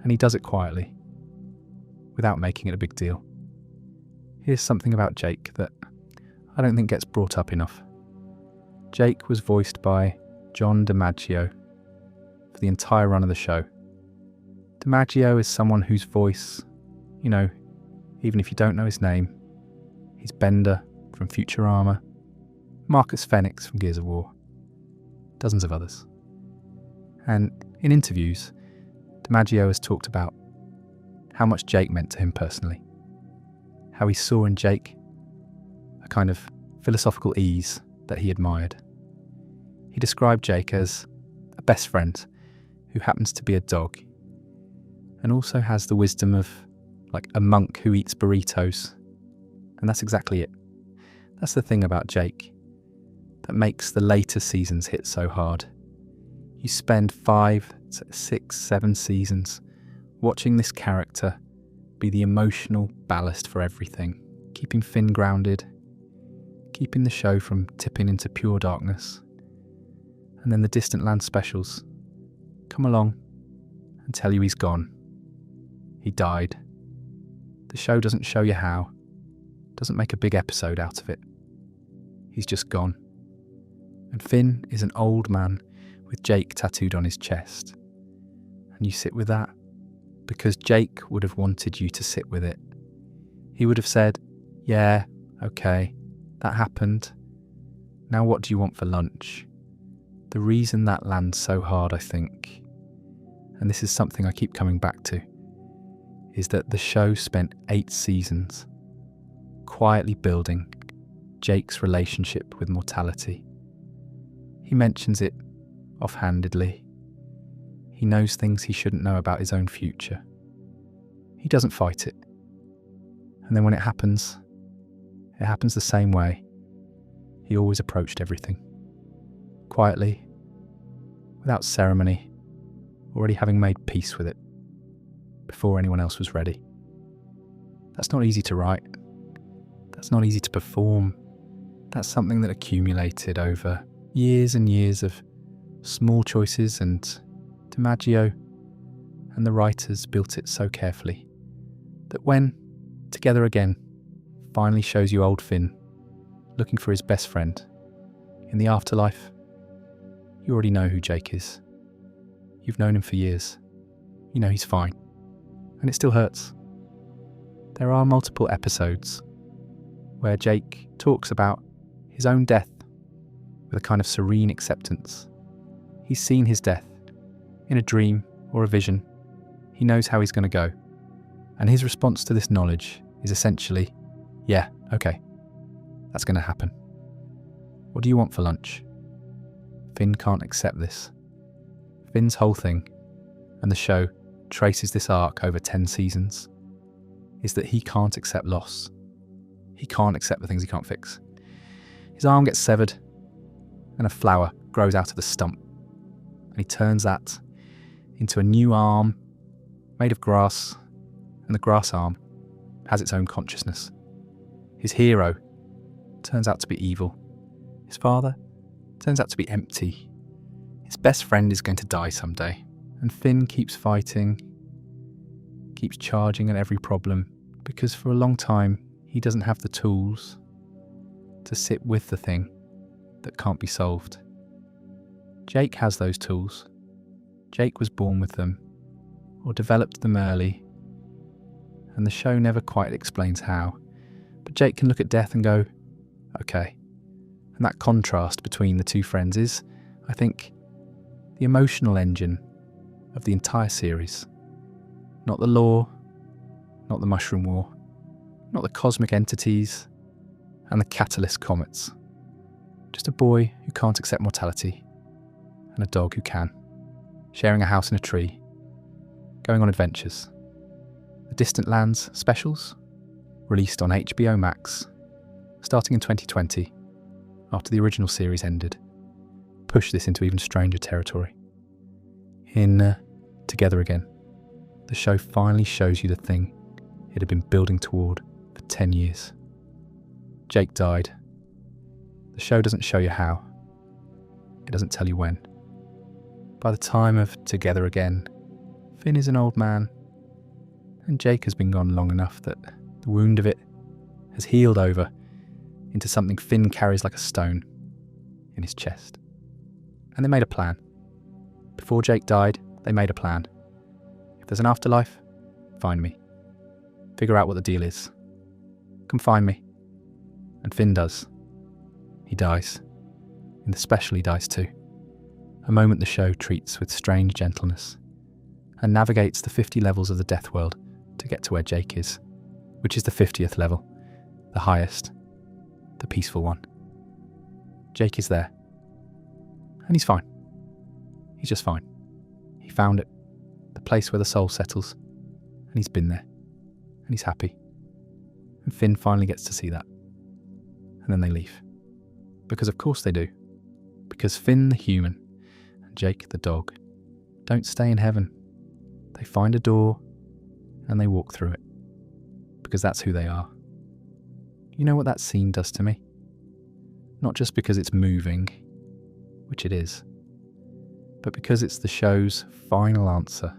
And he does it quietly, without making it a big deal. Here's something about Jake that I don't think gets brought up enough. Jake was voiced by John DiMaggio for the entire run of the show. DiMaggio is someone whose voice, even if you don't know his name, he's Bender from Futurama, Marcus Fenix from Gears of War, dozens of others. And in interviews, DiMaggio has talked about how much Jake meant to him personally, how he saw in Jake a kind of philosophical ease that he admired. He described Jake as a best friend who happens to be a dog and also has the wisdom of like a monk who eats burritos. And that's exactly it. That's the thing about Jake that makes the later seasons hit so hard. You spend 5, 6, 7 seasons watching this character be the emotional ballast for everything, keeping Finn grounded, keeping the show from tipping into pure darkness. And then the Distant Land specials come along and tell you he's gone. He died. The show doesn't show you how, doesn't make a big episode out of it. He's just gone. And Finn is an old man with Jake tattooed on his chest. And you sit with that because Jake would have wanted you to sit with it. He would have said, yeah, okay, that happened. Now what do you want for lunch? The reason that lands so hard, I think, and this is something I keep coming back to, is that the show spent 8 seasons quietly building Jake's relationship with mortality. He mentions it offhandedly. He knows things he shouldn't know about his own future. He doesn't fight it. And then when it happens the same way he always approached everything. Quietly, without ceremony, already having made peace with it before anyone else was ready. That's not easy to write. That's not easy to perform. That's something that accumulated over years and years of small choices, and DiMaggio and the writers built it so carefully that when Together Again finally shows you old Finn looking for his best friend in the afterlife, you already know who Jake is. You've known him for years. You know he's fine. And it still hurts. There are multiple episodes where Jake talks about his own death with a kind of serene acceptance. He's seen his death in a dream or a vision. He knows how he's going to go. And his response to this knowledge is essentially, yeah, okay, That's going to happen. What do you want for lunch? Finn can't accept this. Finn's whole thing, and the show traces this arc over 10 seasons, is that he can't accept loss. He can't accept the things he can't fix. His arm gets severed, and a flower grows out of the stump, and he turns that into a new arm made of grass, and the grass arm has its own consciousness. His hero turns out to be evil. His father turns out to be empty. His best friend is going to die someday, and Finn keeps fighting, keeps charging at every problem, because for a long time he doesn't have the tools to sit with the thing that can't be solved. Jake has those tools. Jake was born with them, or developed them early, and the show never quite explains how. But Jake can look at death and go, okay. And that contrast between the two friends is, I think, the emotional engine of the entire series. Not the lore, not the Mushroom War, not the cosmic entities and the Catalyst comets. Just a boy who can't accept mortality, and a dog who can, sharing a house in a tree, going on adventures. The Distant Lands specials, released on HBO Max, starting in 2020, after the original series ended, push this into even stranger territory. In Together Again, the show finally shows you the thing it had been building toward for 10 years. Jake died. The show doesn't show you how. It doesn't tell you when. By the time of Together Again, Finn is an old man, and Jake has been gone long enough that the wound of it has healed over into something Finn carries like a stone in his chest. And they made a plan. Before Jake died, they made a plan. If there's an afterlife, find me. Figure out what the deal is. Come find me. And Finn does. He dies. In the special he dies too. A moment the show treats with strange gentleness, and navigates the 50 levels of the death world to get to where Jake is, which is the 50th level, the highest, the peaceful one. Jake is there. And he's fine. He's just fine. He found it, the place where the soul settles, and he's been there, and he's happy. And Finn finally gets to see that. And then they leave. Because of course they do. Because Finn the human and Jake the dog don't stay in heaven. They find a door and they walk through it. Because that's who they are. You know what that scene does to me? Not just because it's moving, which it is, but because it's the show's final answer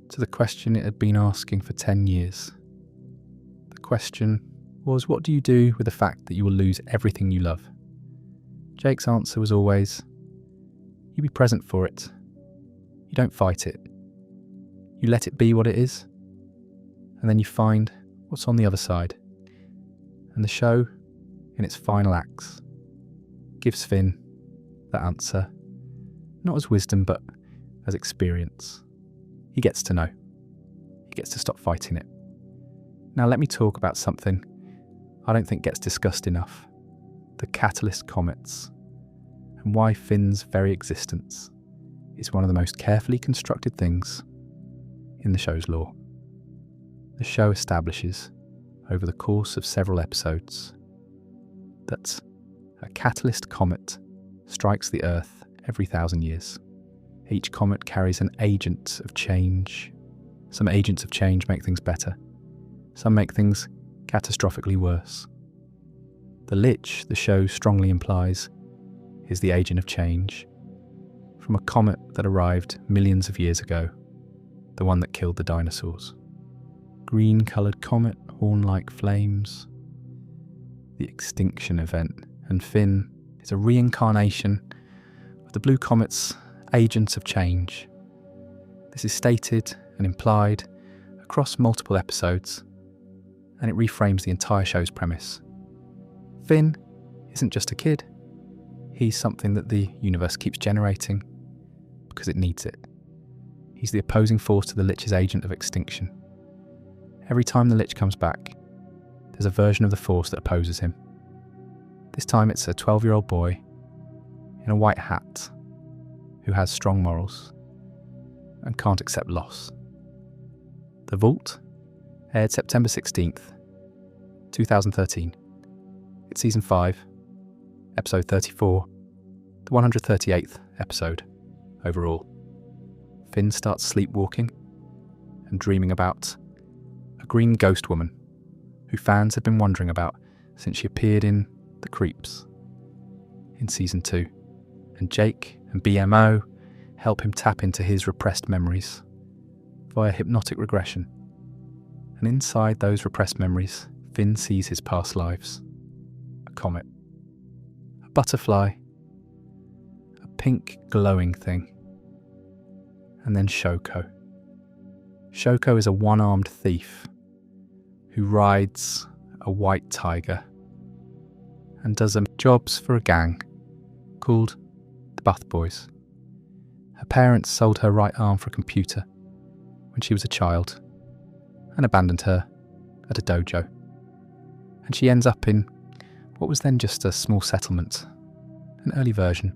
to the question it had been asking for 10 years. The question was, what do you do with the fact that you will lose everything you love? Jake's answer was always, you be present for it. You don't fight it. You let it be what it is, and then you find what's on the other side. And the show, in its final acts, gives Finn that answer, not as wisdom, but as experience. He gets to know. He gets to stop fighting it. Now let me talk about something I don't think gets discussed enough. The Catalyst comets, and why Finn's very existence is one of the most carefully constructed things in the show's lore. The show establishes, over the course of several episodes, that a catalyst comet strikes the Earth every 1,000 years. Each comet carries an agent of change. Some agents of change make things better. Some make things catastrophically worse. The Lich, the show strongly implies, is the agent of change from a comet that arrived millions of years ago, the one that killed the dinosaurs. Green-coloured comet, horn-like flames. The extinction event, and Finn is a reincarnation of the blue comet's agents of change. This is stated and implied across multiple episodes, and it reframes the entire show's premise. Finn isn't just a kid. He's something that the universe keeps generating because it needs it. He's the opposing force to the Lich's agent of extinction. Every time the Lich comes back, there's a version of the force that opposes him. This time it's a 12-year-old boy in a white hat who has strong morals and can't accept loss. The Vault aired September 16th, 2013. It's season 5, episode 34, the 138th episode overall. Finn starts sleepwalking and dreaming about a green ghost woman who fans have been wondering about since she appeared in The Creeps in season 2. And Jake and BMO help him tap into his repressed memories via hypnotic regression. And inside those repressed memories, Finn sees his past lives. A comet, a butterfly, a pink glowing thing, and then Shoko. Shoko is a one-armed thief who rides a white tiger and does jobs for a gang called the Buff Boys. Her parents sold her right arm for a computer when she was a child and abandoned her at a dojo. And she ends up in what was then just a small settlement, an early version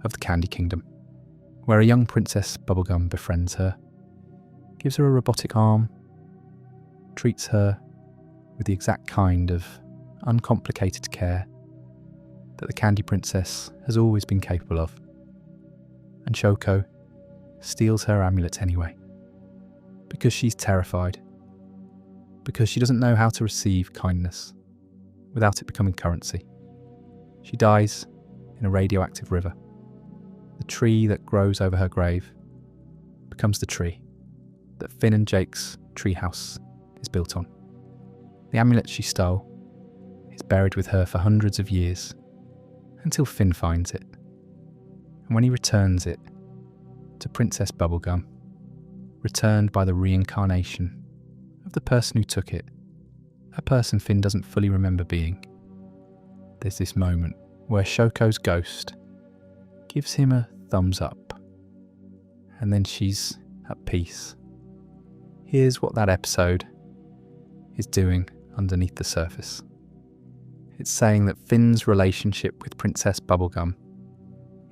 of the Candy Kingdom, where a young Princess Bubblegum befriends her, gives her a robotic arm, treats her with the exact kind of uncomplicated care that the Candy Princess has always been capable of. And Shoko steals her amulet anyway, because she's terrified, because she doesn't know how to receive kindness without it becoming currency. She dies in a radioactive river. The tree that grows over her grave becomes the tree that Finn and Jake's treehouse is built on. The amulet she stole is buried with her for hundreds of years, until Finn finds it. And when he returns it to Princess Bubblegum, returned by the reincarnation of the person who took it, a person Finn doesn't fully remember being, there's this moment where Shoko's ghost gives him a thumbs up, and then she's at peace. Here's what that episode is doing underneath the surface. It's saying that Finn's relationship with Princess Bubblegum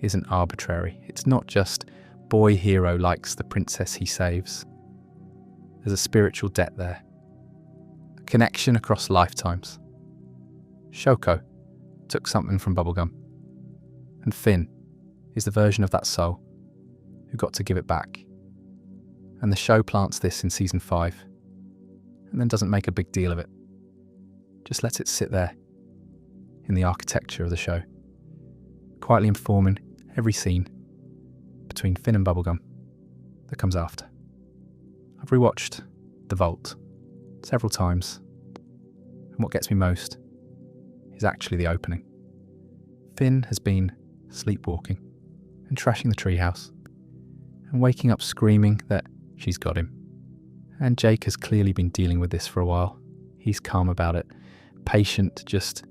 isn't arbitrary. It's not just boy hero likes the princess he saves. There's a spiritual debt there, a connection across lifetimes. Shoko took something from Bubblegum, and Finn is the version of that soul who got to give it back. And the show plants this in season 5, and then doesn't make a big deal of it. Just lets it sit there in the architecture of the show, quietly informing every scene between Finn and Bubblegum that comes after. I've rewatched The Vault several times, and what gets me most is actually the opening. Finn has been sleepwalking and trashing the treehouse and waking up screaming that she's got him. And Jake has clearly been dealing with this for a while. He's calm about it, patient, just,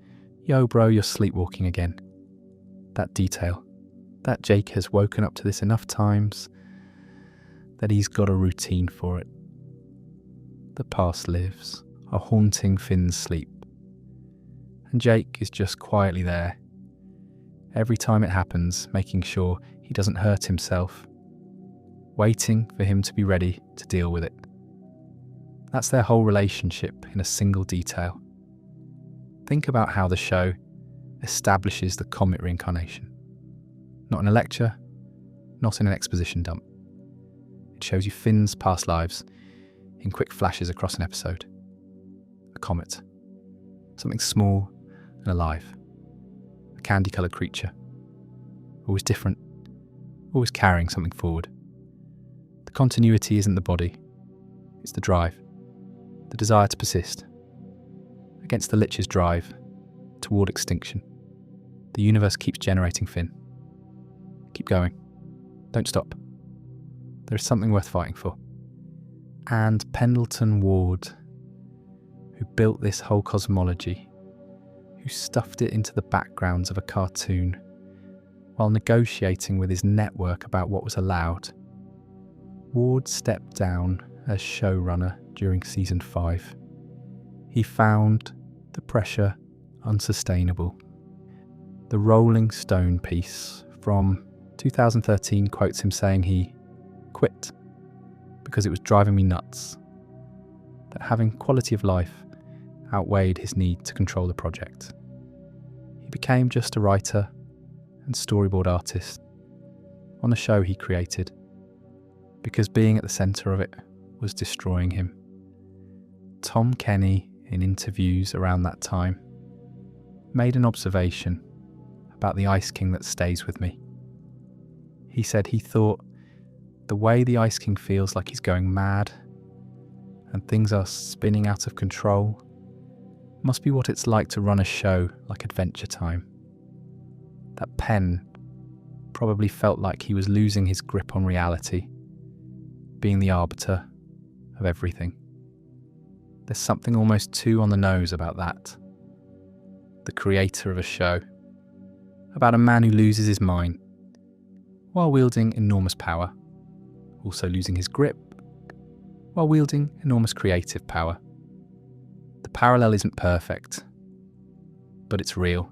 yo bro, you're sleepwalking again. That detail, that Jake has woken up to this enough times that he's got a routine for it. The past lives are haunting Finn's sleep, and Jake is just quietly there, every time it happens, making sure he doesn't hurt himself, waiting for him to be ready to deal with it. That's their whole relationship in a single detail. Think about how the show establishes the comet reincarnation. Not in a lecture, not in an exposition dump. It shows you Finn's past lives in quick flashes across an episode. A comet. Something small and alive. A candy-coloured creature. Always different. Always carrying something forward. The continuity isn't the body. It's the drive. The desire to persist. Against the Lich's drive toward extinction. The universe keeps generating Finn. Keep going. Don't stop. There is something worth fighting for. And Pendleton Ward, who built this whole cosmology, who stuffed it into the backgrounds of a cartoon while negotiating with his network about what was allowed. Ward stepped down as showrunner during season 5. He found the pressure unsustainable The Rolling Stone piece from 2013 quotes him saying he quit because it was driving me nuts, that having quality of life outweighed his need to control the project. He became just a writer and storyboard artist on the show he created because being at the centre of it was destroying him. Tom Kenny, in interviews around that time, made an observation about the Ice King that stays with me. He said he thought the way the Ice King feels like he's going mad and things are spinning out of control must be what it's like to run a show like Adventure Time. That Penn probably felt like he was losing his grip on reality, being the arbiter of everything. There's something almost too on the nose about that. The creator of a show, about a man who loses his mind while wielding enormous power, also losing his grip while wielding enormous creative power. The parallel isn't perfect, but it's real.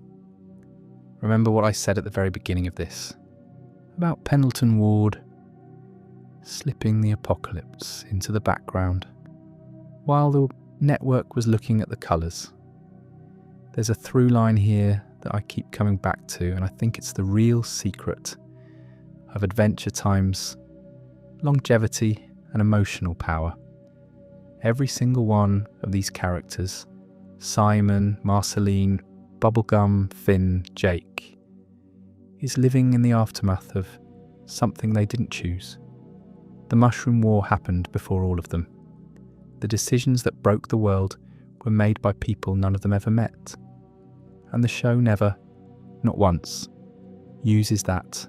Remember what I said at the very beginning of this, about Pendleton Ward slipping the apocalypse into the background while the network was looking at the colours. There's a through line here that I keep coming back to, and I think it's the real secret of Adventure Time's longevity and emotional power. Every single one of these characters, Simon, Marceline, Bubblegum, Finn, Jake, is living in the aftermath of something they didn't choose. The Mushroom War happened before all of them. The decisions that broke the world were made by people none of them ever met. And the show never, not once, uses that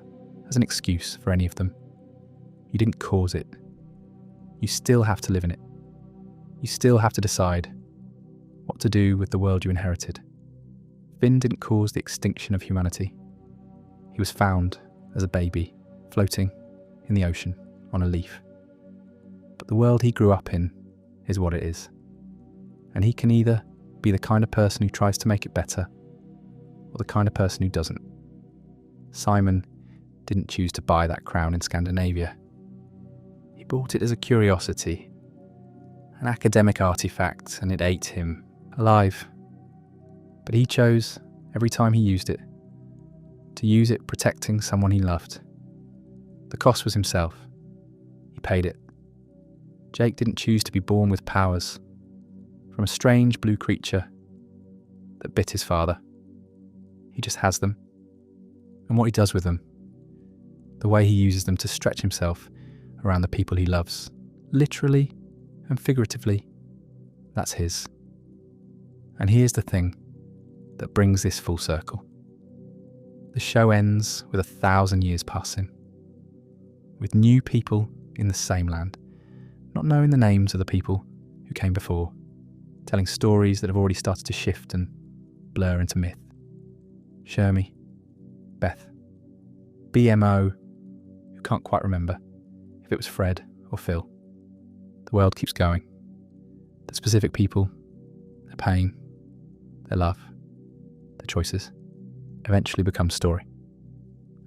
as an excuse for any of them. You didn't cause it. You still have to live in it. You still have to decide what to do with the world you inherited. Finn didn't cause the extinction of humanity. He was found as a baby, floating in the ocean on a leaf. But the world he grew up in is what it is. And he can either be the kind of person who tries to make it better, or the kind of person who doesn't. Simon didn't choose to buy that crown in Scandinavia. He bought it as a curiosity, an academic artifact, and it ate him alive. But he chose, every time he used it, to use it protecting someone he loved. The cost was himself. He paid it. Jake didn't choose to be born with powers from a strange blue creature that bit his father. He just has them. And what he does with them, the way he uses them to stretch himself around the people he loves, literally and figuratively, that's his. And here's the thing that brings this full circle. The show ends with 1,000 years passing, with new people in the same land, not knowing the names of the people who came before, telling stories that have already started to shift and blur into myth. Shermie, Beth, BMO, who can't quite remember if it was Fred or Phil. The world keeps going. The specific people, their pain, their love, their choices, eventually become story.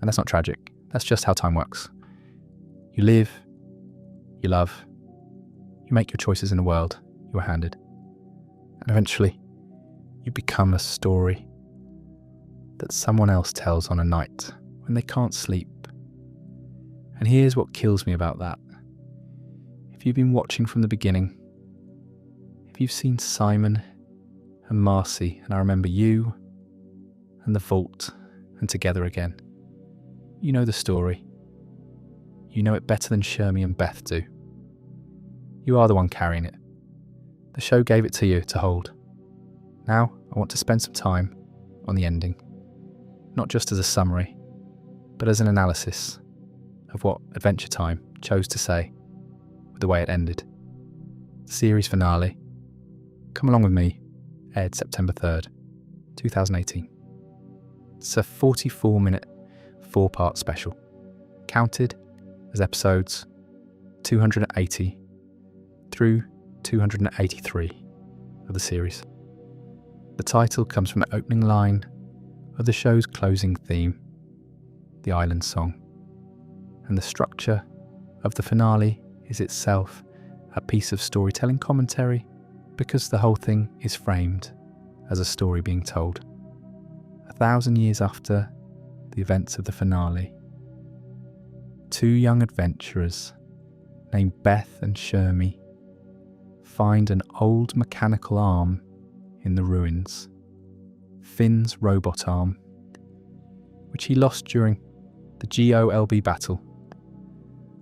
And that's not tragic. That's just how time works. You live, you love, you make your choices in the world you are handed. And eventually, you become a story that someone else tells on a night when they can't sleep. And here's what kills me about that. If you've been watching from the beginning, if you've seen Simon and Marcy, and I Remember You, and The Vault, and Together Again, you know the story. You know it better than Shermie and Beth do. You are the one carrying it. The show gave it to you to hold. Now I want to spend some time on the ending, not just as a summary, but as an analysis of what Adventure Time chose to say with the way it ended. The series finale, Come Along With Me, aired September 3rd, 2018. It's a 44-minute, 4-part special, counted as episodes 280 through 283 of the series. The title comes from the opening line of the show's closing theme, the Island Song. And the structure of the finale is itself a piece of storytelling commentary, because the whole thing is framed as a story being told. 1,000 years after the events of the finale, two young adventurers named Beth and Shermie find an old mechanical arm in the ruins, Finn's robot arm, which he lost during the GOLB battle,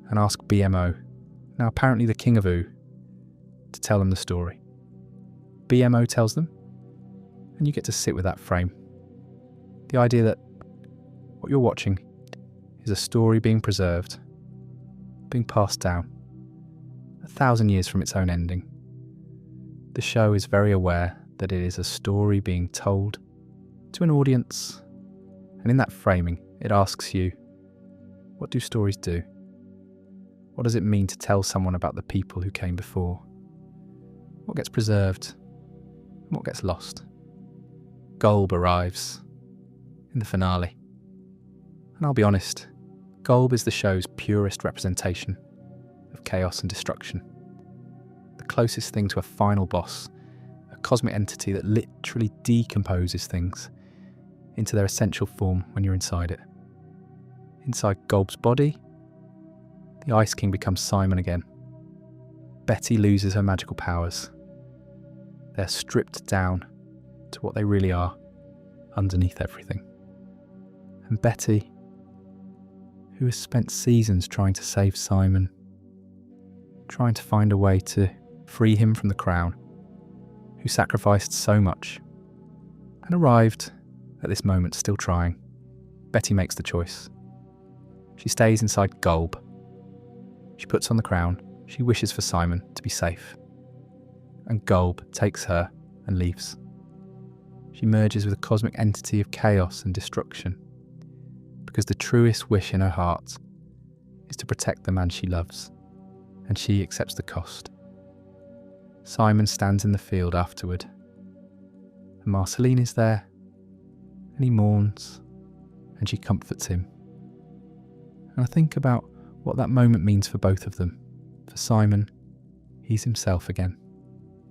and ask BMO, now apparently the King of Ooo, to tell them the story. BMO tells them, and you get to sit with that frame. The idea that what you're watching is a story being preserved, being passed down, 1,000 years from its own ending. The show is very aware that it is a story being told to an audience, and in that framing, it asks you, what do stories do? What does it mean to tell someone about the people who came before? What gets preserved and what gets lost? Golb arrives in the finale. And I'll be honest, Golb is the show's purest representation of chaos and destruction. The closest thing to a final boss, a cosmic entity that literally decomposes things into their essential form when you're inside it. Inside Golb's body, the Ice King becomes Simon again. Betty loses her magical powers. They're stripped down to what they really are, underneath everything. And Betty, who has spent seasons trying to save Simon, trying to find a way to free him from the crown, who sacrificed so much, and arrived at this moment still trying, Betty makes the choice. She stays inside Golb. She puts on the crown. She wishes for Simon to be safe. And Golb takes her and leaves. She merges with a cosmic entity of chaos and destruction, because the truest wish in her heart is to protect the man she loves, and she accepts the cost. Simon stands in the field afterward, and Marceline is there, and he mourns, and she comforts him. And I think about what that moment means for both of them. For Simon, he's himself again.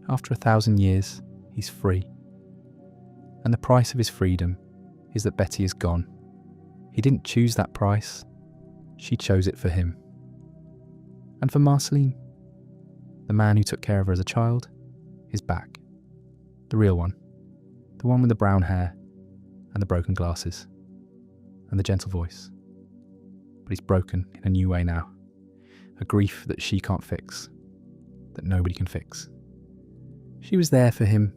After 1,000 years, he's free. And the price of his freedom is that Betty is gone. He didn't choose that price. She chose it for him. And for Marceline, the man who took care of her as a child is back. The real one. The one with the brown hair and the broken glasses and the gentle voice. But he's broken in a new way now. A grief that she can't fix, that nobody can fix. She was there for him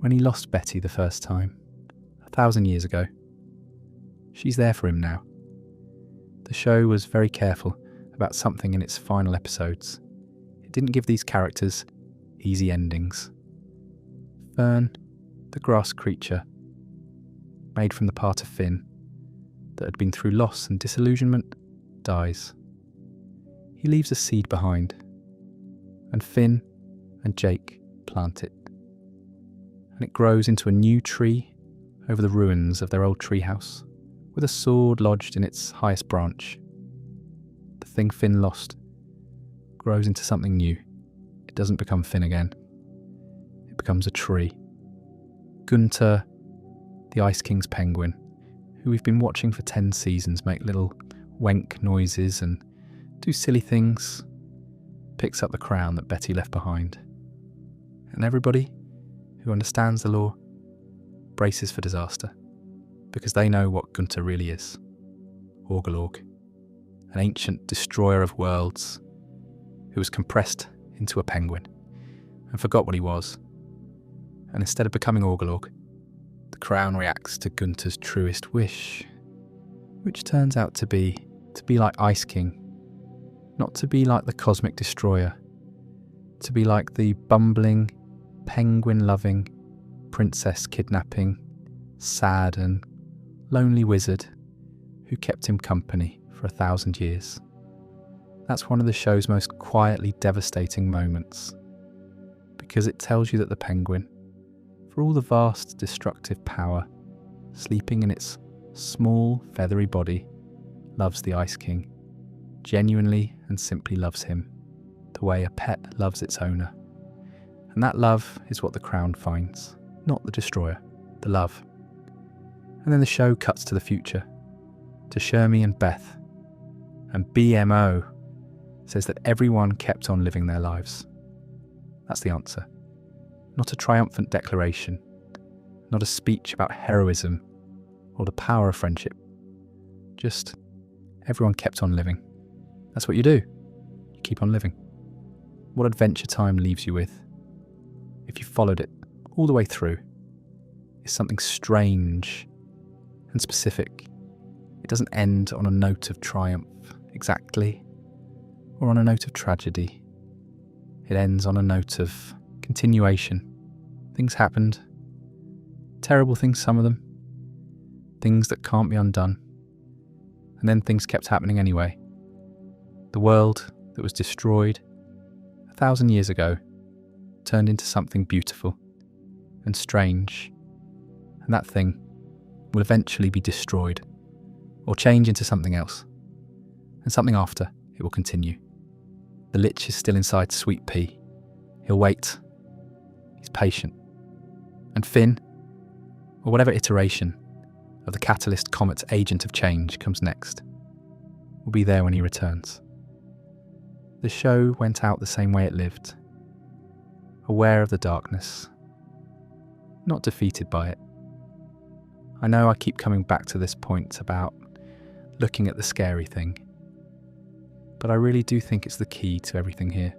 when he lost Betty the first time, 1,000 years ago. She's there for him now. The show was very careful about something in its final episodes. It didn't give these characters easy endings. Fern, the grass creature, made from the part of Finn that had been through loss and disillusionment, dies. He leaves a seed behind, and Finn and Jake plant it. And it grows into a new tree over the ruins of their old treehouse, with a sword lodged in its highest branch. The thing Finn lost grows into something new. It doesn't become Finn again. It becomes a tree. Gunter, the Ice King's penguin, who we've been watching for 10 seasons make little wank noises and do silly things, picks up the crown that Betty left behind. And everybody who understands the law braces for disaster, because they know what Gunter really is. Orgolorg, an ancient destroyer of worlds who was compressed into a penguin and forgot what he was. And instead of becoming Orgolorg, the crown reacts to Gunter's truest wish, which turns out to be like Ice King, not to be like the cosmic destroyer, to be like the bumbling, penguin-loving, princess-kidnapping, sad and lonely wizard who kept him company for 1,000 years. That's one of the show's most quietly devastating moments, because it tells you that the penguin, for all the vast destructive power, sleeping in its small, feathery body, loves the Ice King, genuinely and simply loves him, the way a pet loves its owner. And that love is what the crown finds, not the destroyer, the love. And then the show cuts to the future, to Shermie and Beth, and BMO says that everyone kept on living their lives. That's the answer. Not a triumphant declaration, not a speech about heroism or the power of friendship. Just everyone kept on living. That's what you do. You keep on living. What Adventure Time leaves you with, if you followed it all the way through, is something strange and specific. It doesn't end on a note of triumph exactly, or on a note of tragedy. It ends on a note of continuation. Things happened. Terrible things, some of them. Things that can't be undone. And then things kept happening anyway. The world that was destroyed 1,000 years ago turned into something beautiful and strange. And that thing will eventually be destroyed or change into something else. And something after it will continue. The Lich is still inside Sweet Pea. He'll wait. He's patient. And Finn, or whatever iteration of the Catalyst Comet's agent of change comes next, will be there when he returns. The show went out the same way it lived, aware of the darkness, not defeated by it. I know I keep coming back to this point about looking at the scary thing, but I really do think it's the key to everything here.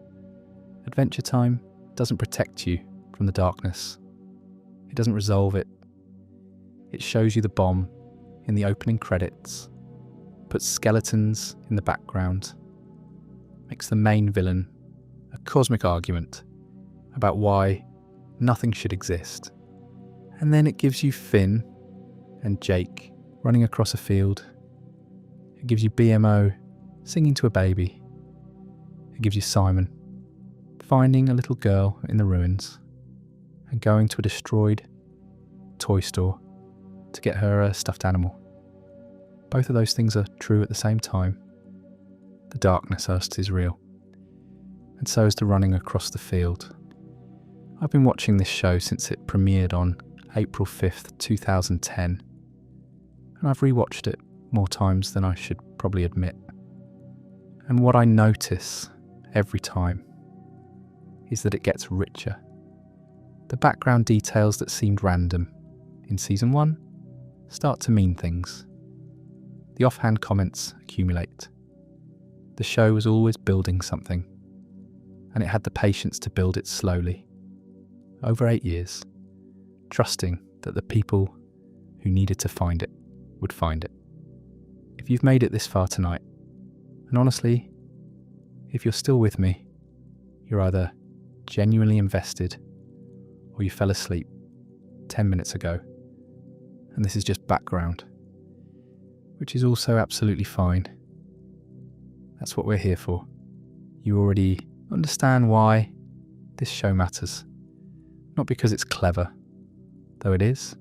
Adventure Time doesn't protect you from the darkness. It doesn't resolve it. It shows you the bomb in the opening credits, puts skeletons in the background, makes the main villain a cosmic argument about why nothing should exist. And then it gives you Finn and Jake running across a field. It gives you BMO singing to a baby. It gives you Simon finding a little girl in the ruins and going to a destroyed toy store to get her a stuffed animal. Both of those things are true at the same time. The darkness is real, and so is the running across the field. I've been watching this show since it premiered on April 5th, 2010, and I've rewatched it more times than I should probably admit. And what I notice every time is that it gets richer. The background details that seemed random in season 1 start to mean things. The offhand comments accumulate. The show was always building something, and it had the patience to build it slowly, over 8 years, trusting that the people who needed to find it would find it. If you've made it this far tonight, and honestly, if you're still with me, you're either genuinely invested or you fell asleep 10 minutes ago, and this is just background, which is also absolutely fine. That's what we're here for. You already understand why this show matters. Not because it's clever, though it is.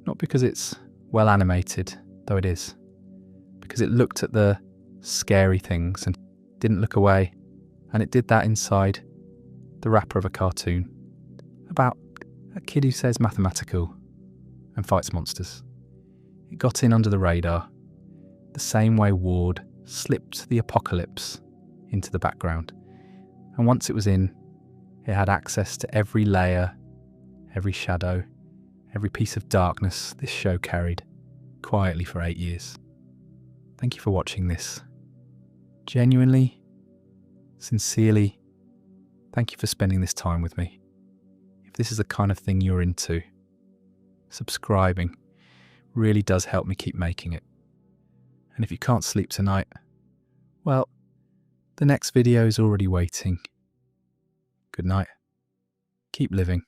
Not because it's well animated, though it is. Because it looked at the scary things and didn't look away. And it did that inside the wrapper of a cartoon about a kid who says mathematical and fights monsters. It got in under the radar, the same way Ward slipped the apocalypse into the background. And once it was in, it had access to every layer, every shadow, every piece of darkness this show carried, quietly for 8 years. Thank you for watching this. Genuinely, sincerely, thank you for spending this time with me. If this is the kind of thing you're into, subscribing really does help me keep making it. And if you can't sleep tonight, well, the next video is already waiting. Good night. Keep living.